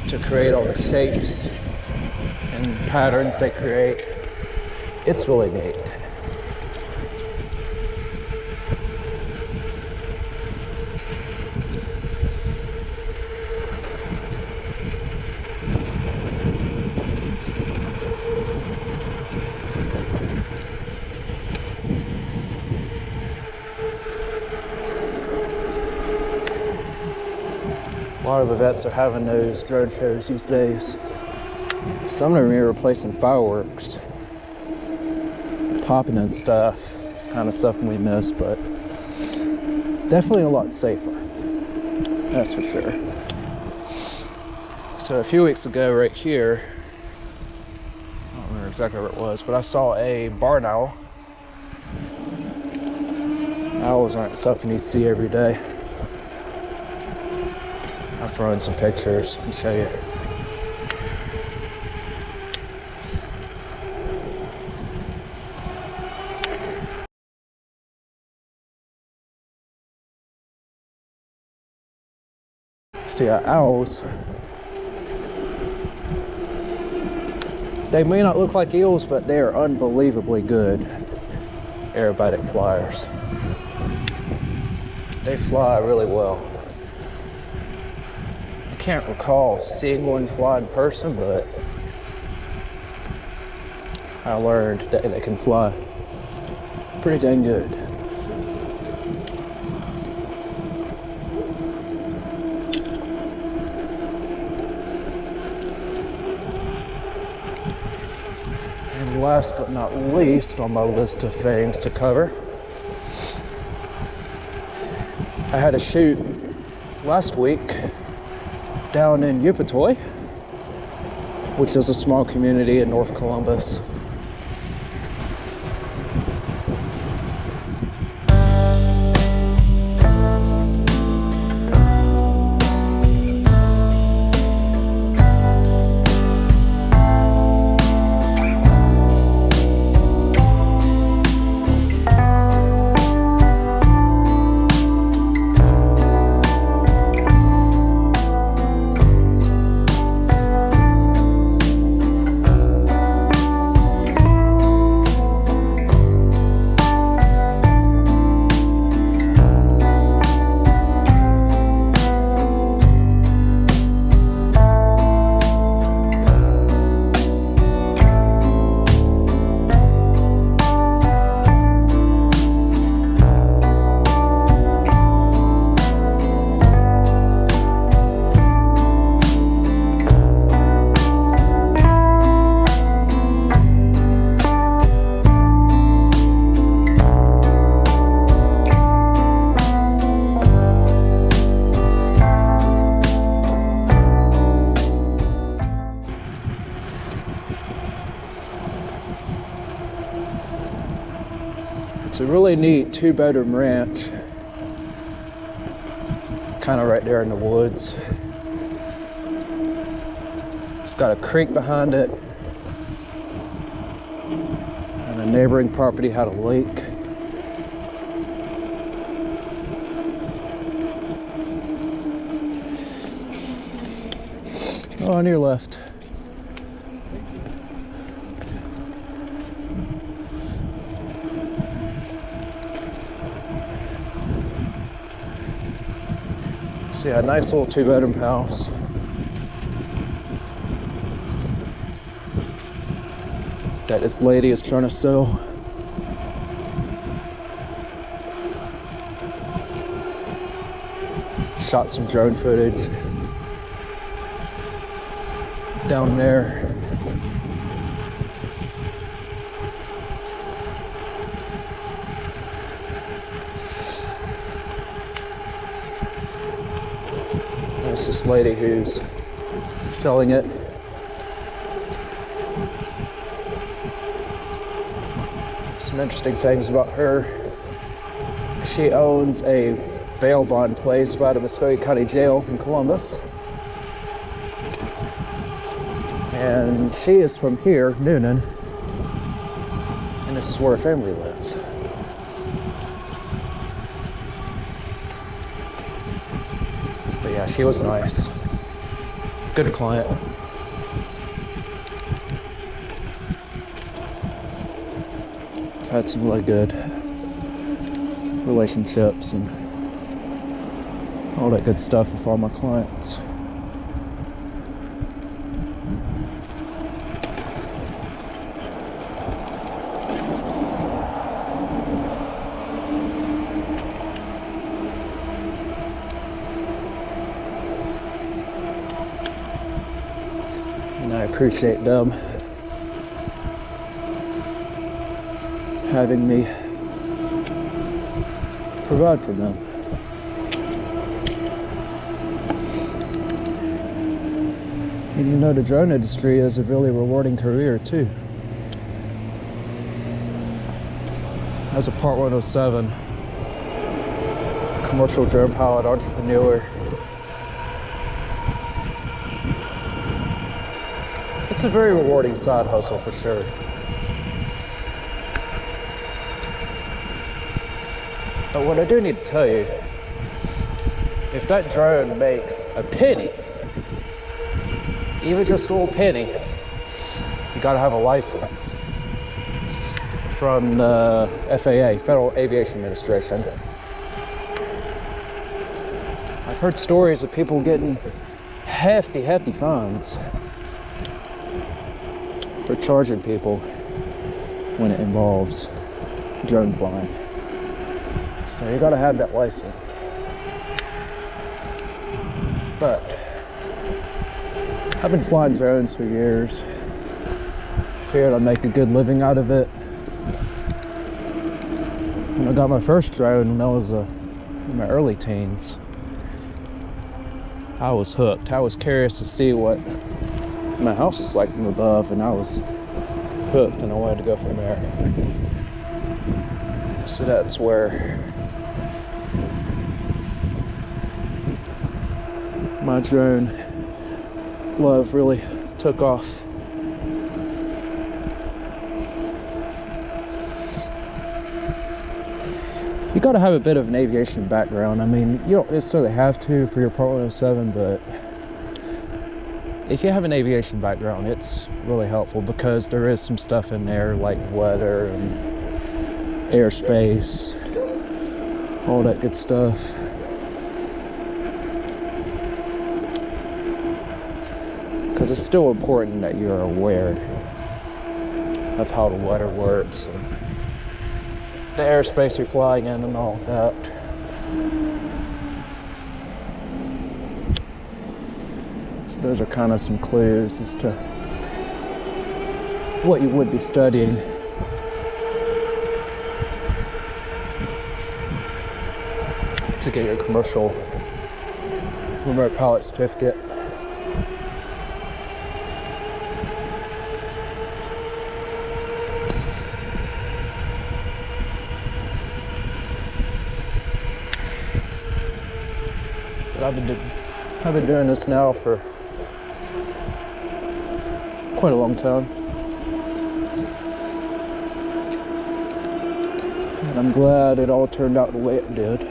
to create all the shapes and patterns they create. It's really neat. A lot of events are having those drone shows these days. Some of them are replacing fireworks, popping and stuff. It's kind of stuff we miss, but definitely a lot safer. That's for sure. So a few weeks ago right here, I don't remember exactly where it was, but I saw a barn owl. Owls aren't something you see every day. I'll throw in some pictures and show you. See, owls, they may not look like eels, but they are unbelievably good aerobatic flyers. They fly really well. I can't recall seeing one fly in person, but I learned that they can fly pretty dang good. And last but not least on my list of things to cover, I had a shoot last week down in Upatoy, which is a small community in North Columbus. It's a really neat 2-bedroom ranch, kind of right there in the woods. It's got a creek behind it, and a neighboring property had a lake. Oh, on your left. See, a nice little 2-bedroom house. That this lady is trying to sell. Shot some drone footage. down there. There's this lady who's selling it. Some interesting things about her. She owns a bail bond place by the Muscogee County Jail in Columbus. And she is from here, Newnan. And this is where her family lives. But yeah, she was nice. Good client. I've had some really good relationships and all that good stuff with all my clients. And I appreciate them having me provide for them. And you know, the drone industry is a really rewarding career too. As a Part 107 commercial drone pilot entrepreneur, it's a very rewarding side hustle for sure. But what I do need to tell you, if that drone makes a penny, even just a little penny, you gotta have a license from the FAA, Federal Aviation Administration. I've heard stories of people getting hefty fines for charging people when it involves drone flying. So you gotta have that license. But I've been flying drones for years. Figured I'd make a good living out of it. When I got my first drone when I was in my early teens, I was hooked. I was curious to see what my house was like from above, and I was hooked and I wanted to go from there. So that's where my drone love really took off. You gotta have a bit of an aviation background. I mean, you don't necessarily have to for your Part 107, but if you have an aviation background, it's really helpful because there is some stuff in there like weather and airspace, all that good stuff. Because it's still important that you're aware of how the weather works and the airspace you're flying in and all that. So those are kind of some clues as to what you would be studying. To get your commercial remote pilot certificate. But I've been doing this now for quite a long time, and I'm glad it all turned out the way it did.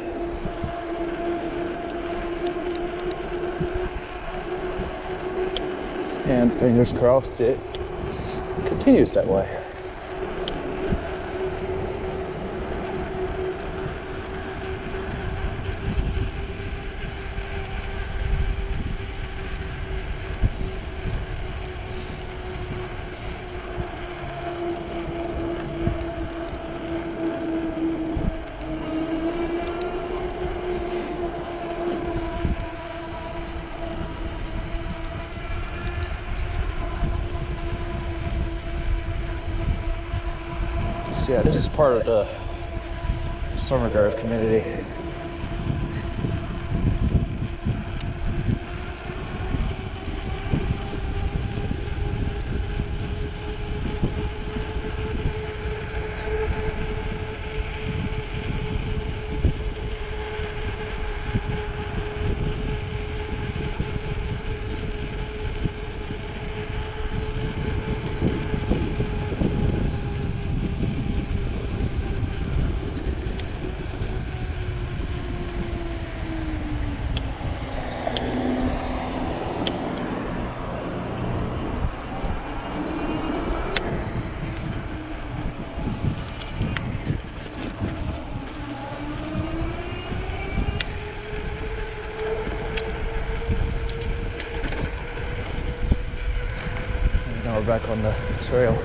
And fingers crossed it continues that way. So yeah, this is part of the Summer Grove community. Now we're back on the trail.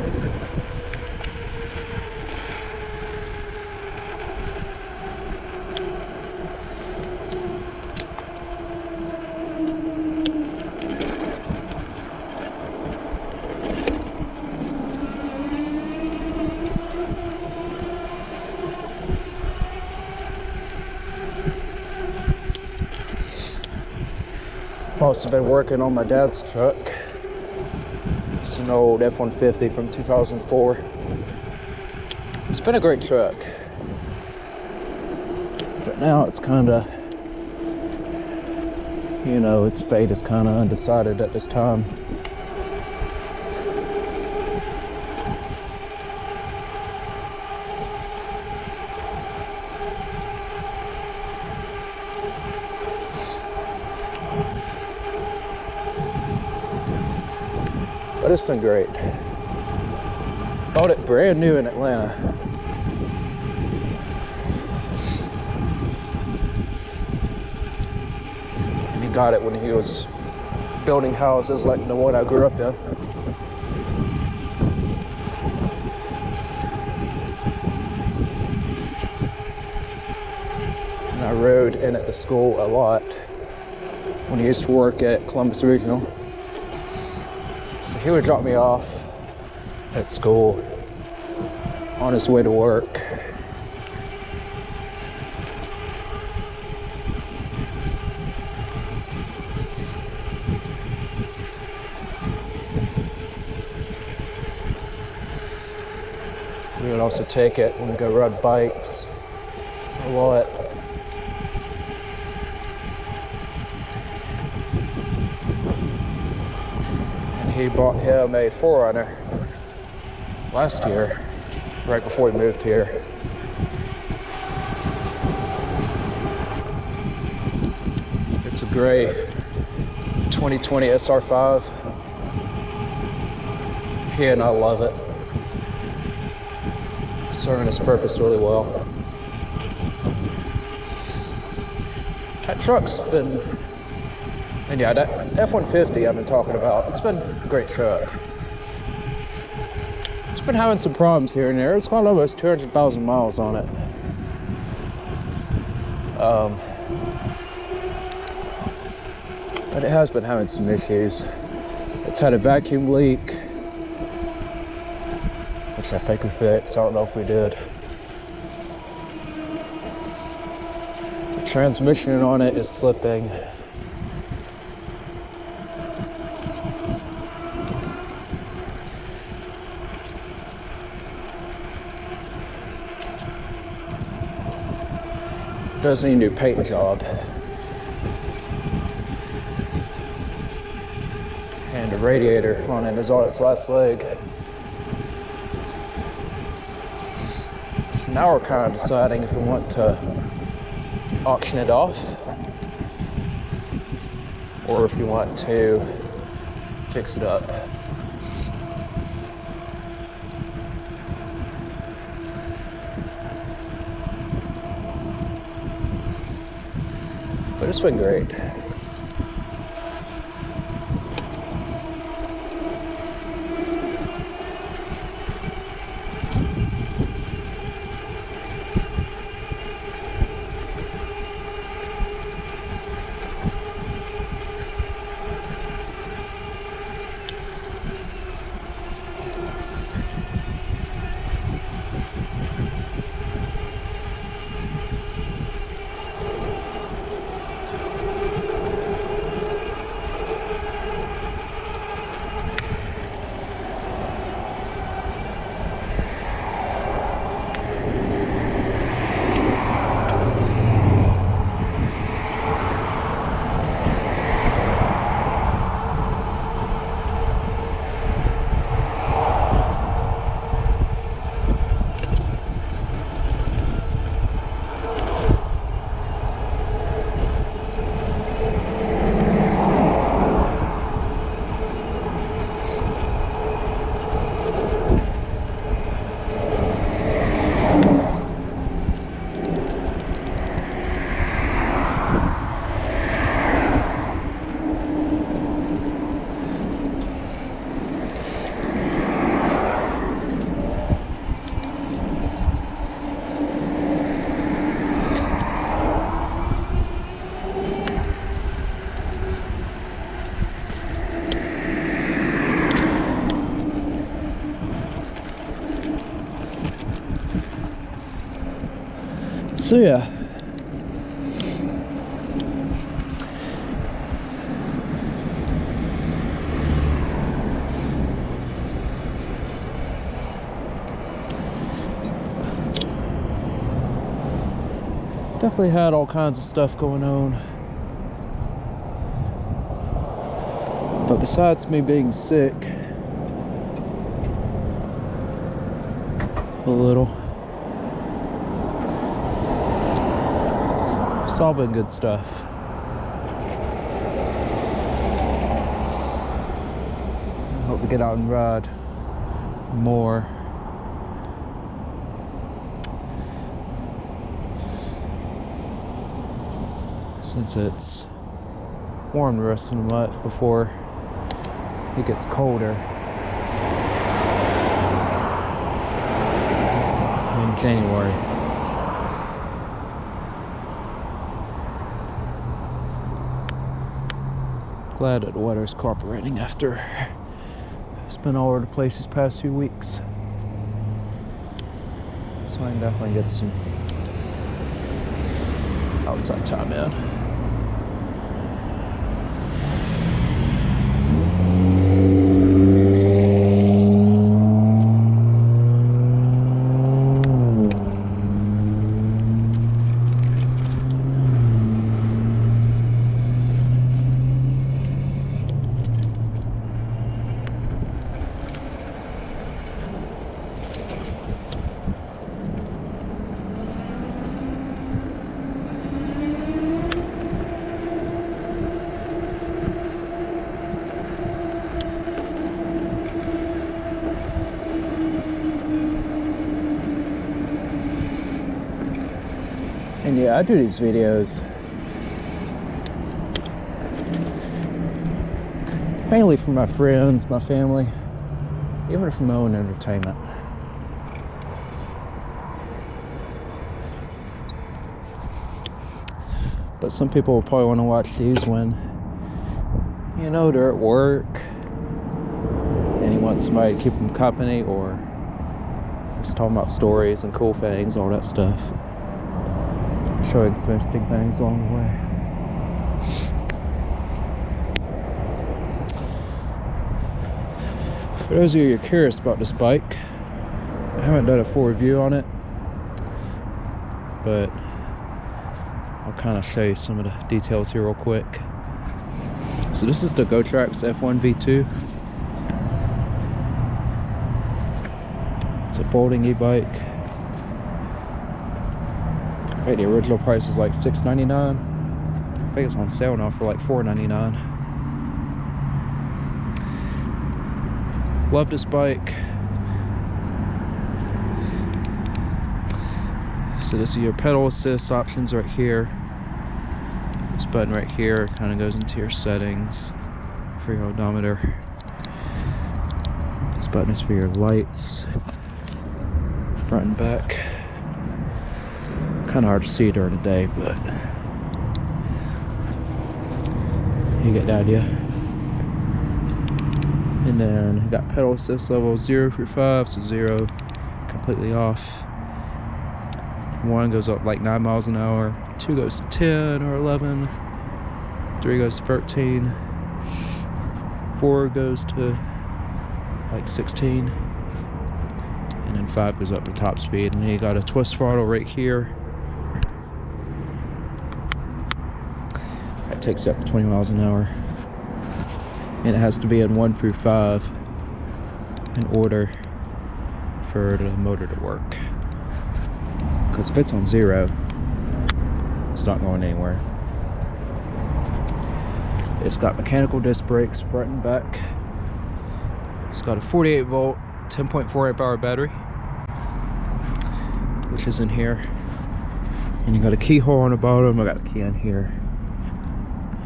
I've also been working on my dad's truck. It's an old F-150 from 2004. It's been a great truck, but now it's kind of, you know, its fate is kind of undecided at this time. But it's been great. Bought it brand new in Atlanta. And he got it when he was building houses like the one I grew up in. And I rode in it to school a lot when he used to work at Columbus Regional. So he would drop me off at school on his way to work. We would also take it when we go ride bikes a lot. He bought him a 4Runner last year, right before he moved here. It's a gray 2020 SR5. He and I love it. Serving its purpose really well. That truck's been, and yeah, that F-150 I've been talking about, it's been a great truck. It's been having some problems here and there. It's got almost 200,000 miles on it. But it has been having some issues. It's had a vacuum leak, which I think we fixed. I don't know if we did. The transmission on it is slipping. Does need a new paint job. And the radiator on it is on its last leg. So now we're kind of deciding if we want to auction it off or if we want to fix it up. But it's been great. So yeah, definitely had all kinds of stuff going on. But besides me being sick a little, it's all been good stuff. I hope to get out and ride more. Since it's warm the rest of the month before it gets colder in January. Glad that the weather's cooperating after it's been all over the place these past few weeks. So I can definitely get some outside time in. And yeah, I do these videos mainly for my friends, my family, even for my own entertainment. But some people will probably want to watch these when, you know, they're at work and you want somebody to keep them company, or just talking about stories and cool things, all that stuff. Showing some interesting things along the way. For those of you who are curious about this bike, I haven't done a full review on it, but I'll kind of show you some of the details here real quick. So this is the Lectric F1 V2. It's a folding e-bike. Right, the original price was like $6.99. I think it's on sale now for like $4.99. Love this bike. So this is your pedal assist options right here. This button right here kind of goes into your settings for your odometer. This button is for your lights, front and back. Kind of hard to see during the day, but you get the idea. And then you got pedal assist level 0 through 5, so 0 completely off. 1 goes up like 9 miles an hour, 2 goes to 10 or 11, 3 goes to 13, 4 goes to like 16, and then 5 goes up to top speed. And then you got a twist throttle right here. That takes you up to 20 miles an hour. And it has to be in 1 through 5 in order for the motor to work. Because if it's on 0, it's not going anywhere. It's got mechanical disc brakes front and back. It's got a 48 volt, 10.4 amp hour battery, which is in here. And you got a keyhole on the bottom. I got a key in here.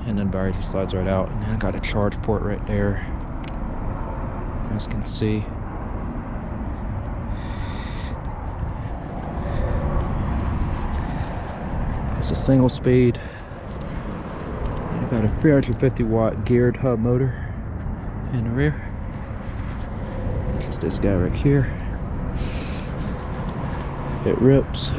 And then battery just slides right out. And then I got a charge port right there, as you can see. It's a single speed. And I got a 350 watt geared hub motor in the rear. Which is this guy right here. It rips.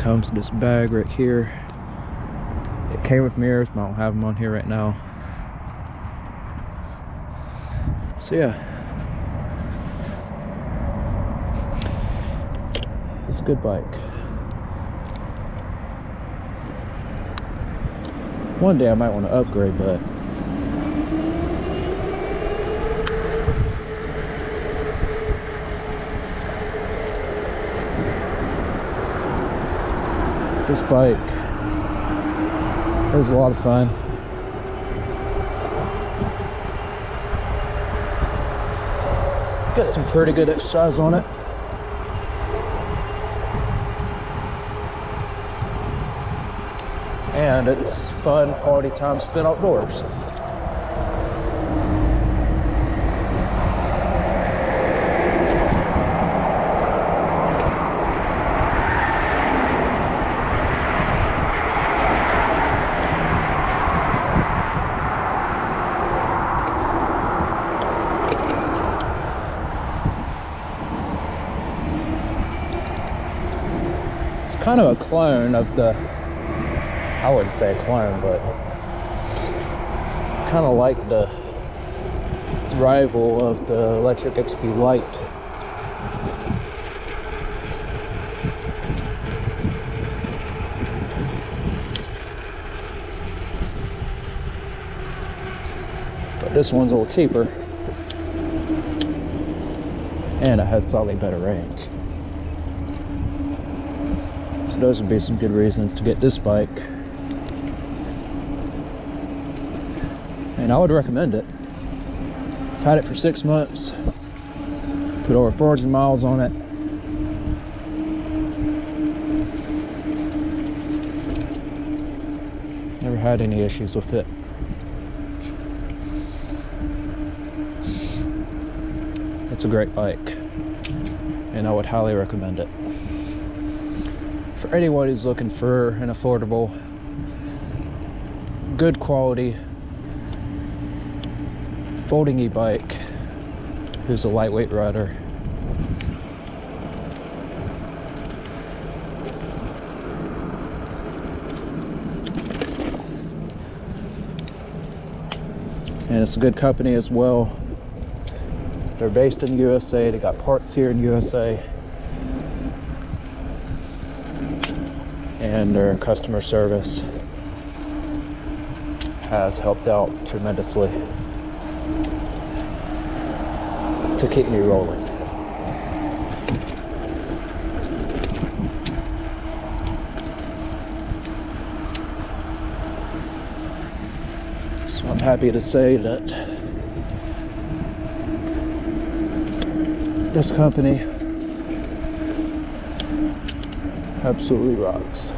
comes in this bag right here. It came with mirrors, but I don't have them on here right now. So yeah, it's a good bike. One day I might want to upgrade, but this bike is a lot of fun. Got some pretty good exercise on it. And it's fun quality time spent outdoors. It's kind of a clone of the, I wouldn't say a clone, but kind of like the rival of the Lectric XP Lite. But this one's a little cheaper, and it has slightly better range. So those would be some good reasons to get this bike. And I would recommend it. I've had it for 6 months. Put over 400 miles on it. Never had any issues with it. It's a great bike, and I would highly recommend it. For anyone who's looking for an affordable, good quality folding e-bike, who's a lightweight rider. And it's a good company as well. They're based in USA, they got parts here in USA. And their customer service has helped out tremendously to keep me rolling. So I'm happy to say that this company absolutely rocks.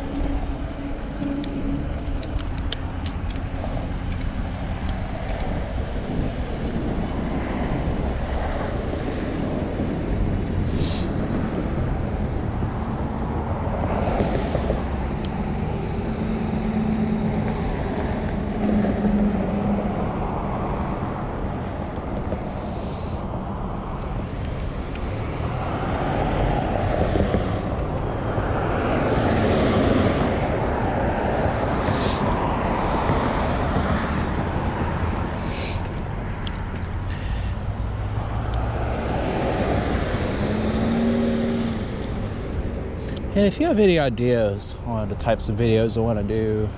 And if you have any ideas on the types of videos I want to do,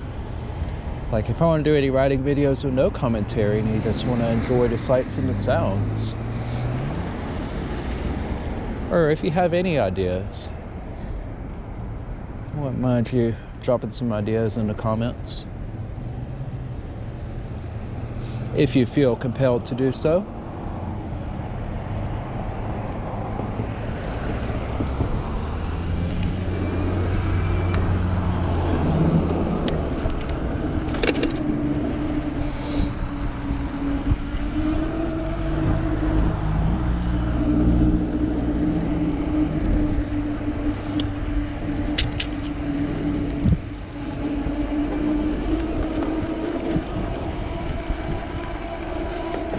like if I want to do any riding videos with no commentary and you just want to enjoy the sights and the sounds, or if you have any ideas, I wouldn't mind you dropping some ideas in the comments if you feel compelled to do so.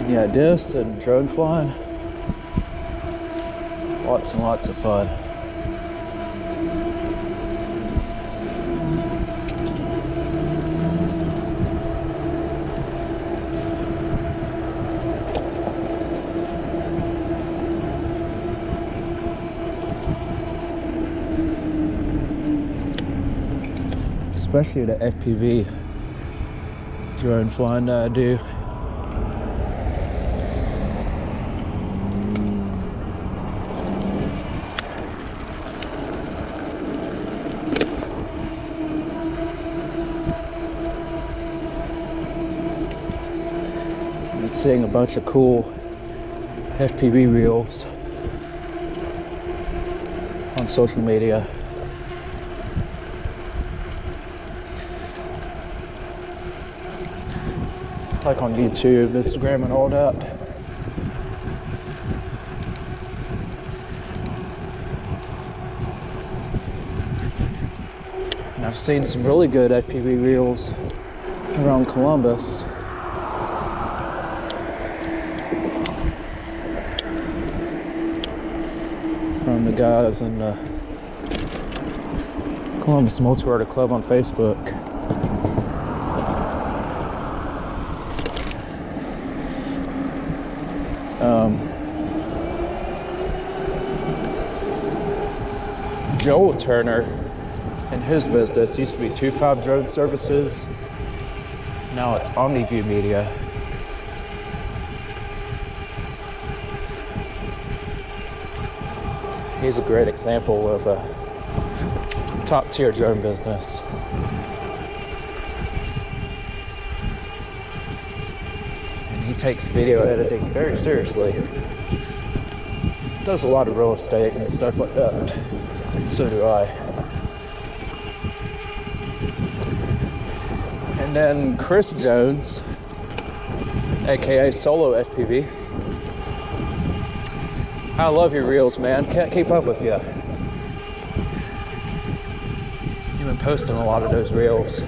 Yeah, discs and drone flying. Lots and lots of fun. especially the FPV drone flying that I do. I'm seeing a bunch of cool FPV reels on social media. Like on YouTube, Instagram, and all that. And I've seen some really good FPV reels around Columbus. From the guys in the Columbus Multi-Rotor Club on Facebook. Joel Turner and his business used to be 25 Drone Services. Now it's OmniView Media. He's a great example of a top tier drone business. And he takes video editing very seriously. Does a lot of real estate and stuff like that. So do I. And then Chris Jones, aka Solo FPV. I love your reels, man. Can't keep up with you. You've been posting a lot of those reels.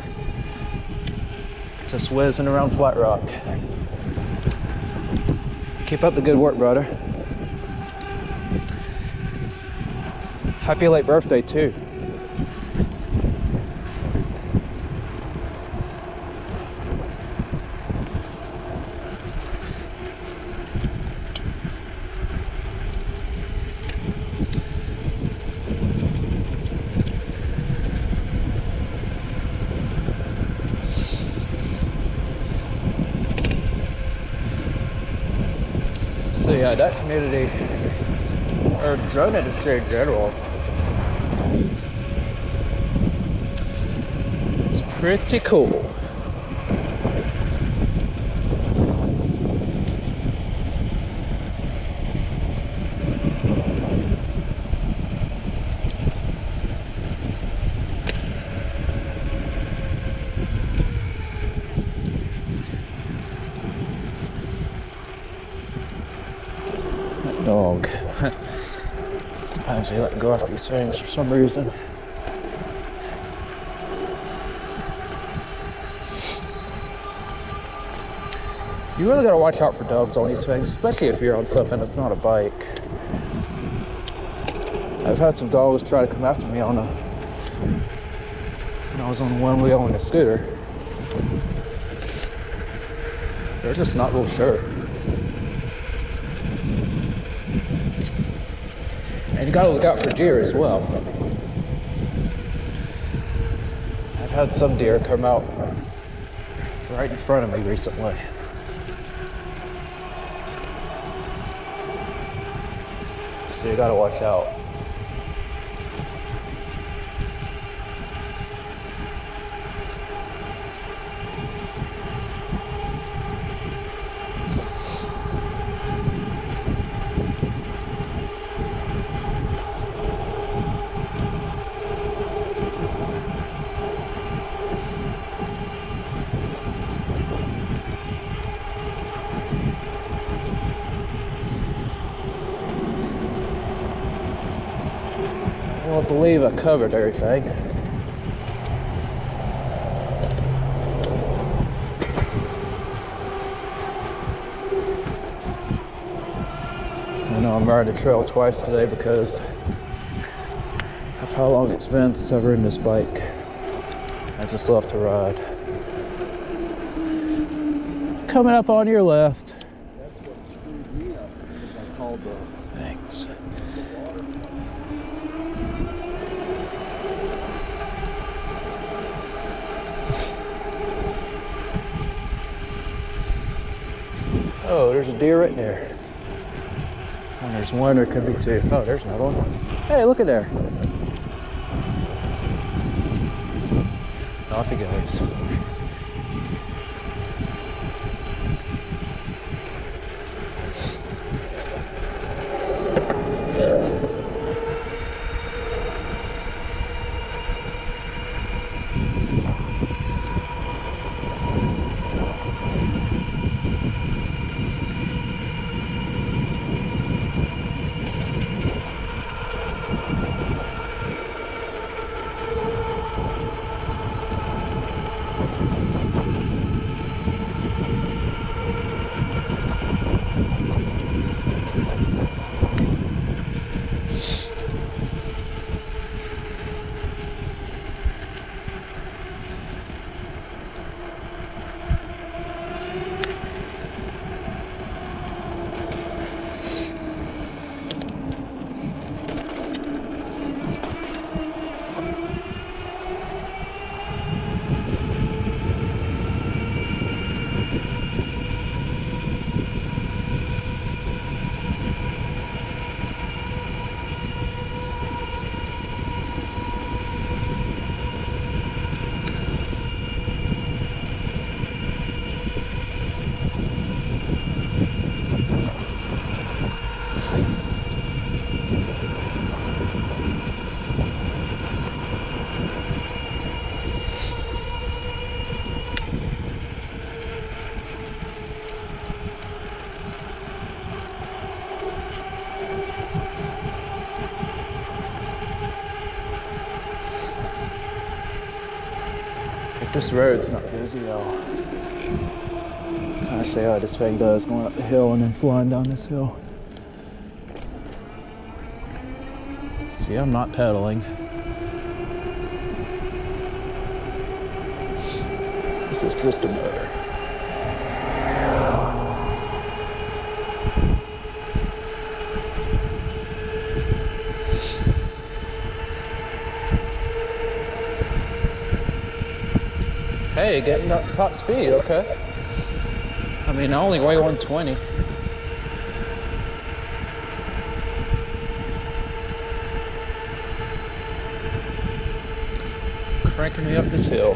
Just whizzing around Flat Rock. Keep up the good work, brother. Happy late birthday, too. So yeah, that community, or drone industry in general, it's pretty cool. Dog. Sometimes they let go after these things for some reason. You really gotta watch out for dogs on these things, especially if you're on something that's not a bike. I've had some dogs try to come after me on when I was on one wheel on a scooter. They're just not real sure. And you gotta look out for deer as well. I've had some deer come out right in front of me recently. So you gotta watch out. I don't believe I covered everything. I know I'm riding the trail twice today because of how long it's been since I've ridden this bike. I just love to ride. Coming up on your left. That's what screwed me up because I called the... Thanks. there's a deer right there. And there's one, or could be two. Oh, there's another one. Hey, look at there. Off he goes. This road's not busy though. I'll show you how this thing does going up the hill and then flying down this hill. See, I'm not pedaling. This is just a motor. Hey, getting up to top speed, okay. I mean, I only weigh 120. Cranking me up this hill.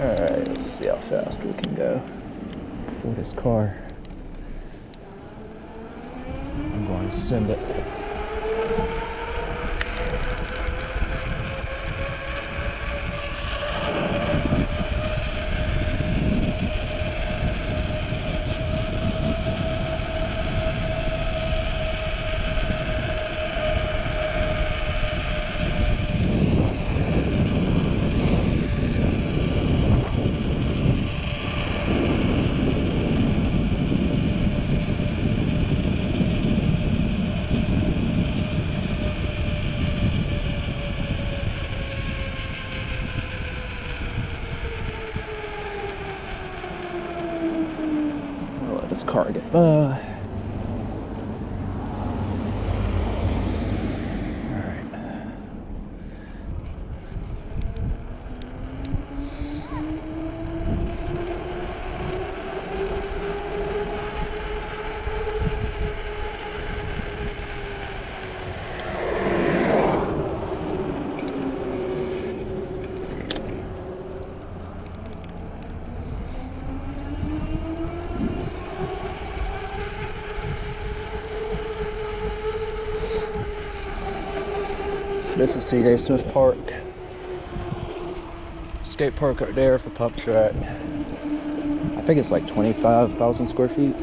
Alright, let's see how fast we can go before this car. I'm going to send it. This car get by. Alright. This is C.J. Smith Park. Skate park right there for pump track. I think it's like 25,000 square feet.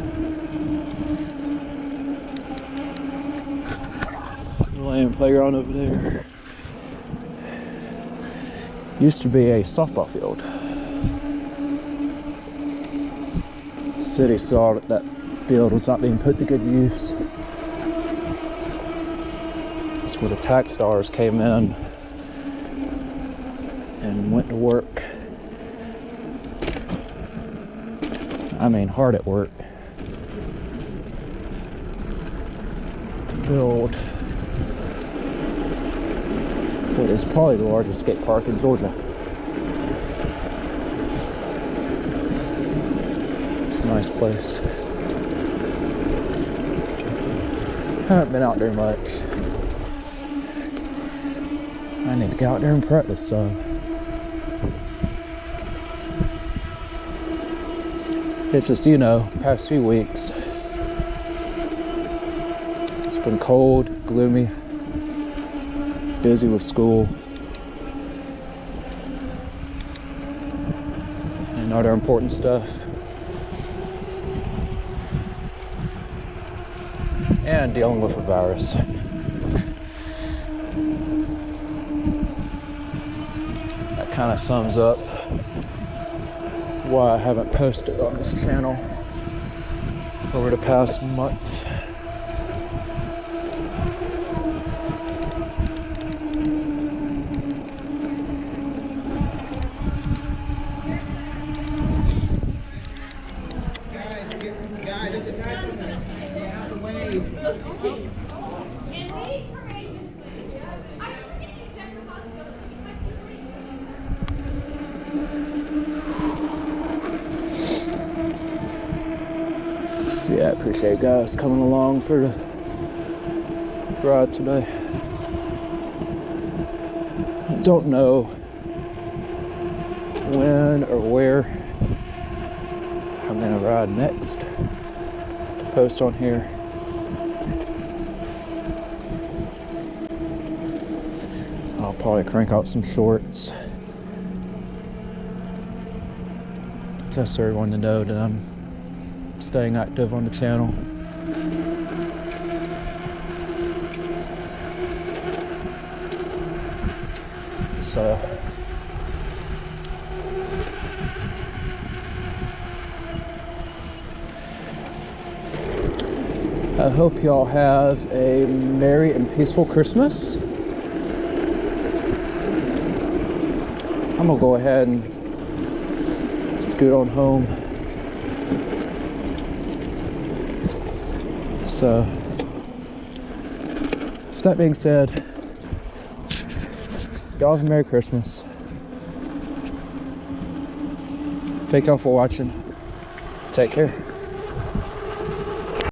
Land playground over there. Used to be a softball field. The city saw that that field was not being put to good use. That's where the tax stars came in and went to work. I mean, hard at work to build What is probably the largest skate park in Georgia. It's a nice place. Haven't been out there much. I need to get out there and practice some. It's just, you know, past few weeks, it's been cold, gloomy, busy with school, and other important stuff. And dealing with a virus. That kind of sums up why I haven't posted on this channel over the past month. So yeah, I appreciate you guys coming along for the ride today. I don't know when or where I'm gonna ride next to post on here. I'll probably crank out some shorts. Just so everyone to know that I'm staying active on the channel. So I hope y'all have a merry and peaceful Christmas. I'm gonna go ahead and scoot on home. So, with that being said, y'all have a Merry Christmas. Thank y'all for watching. Take care.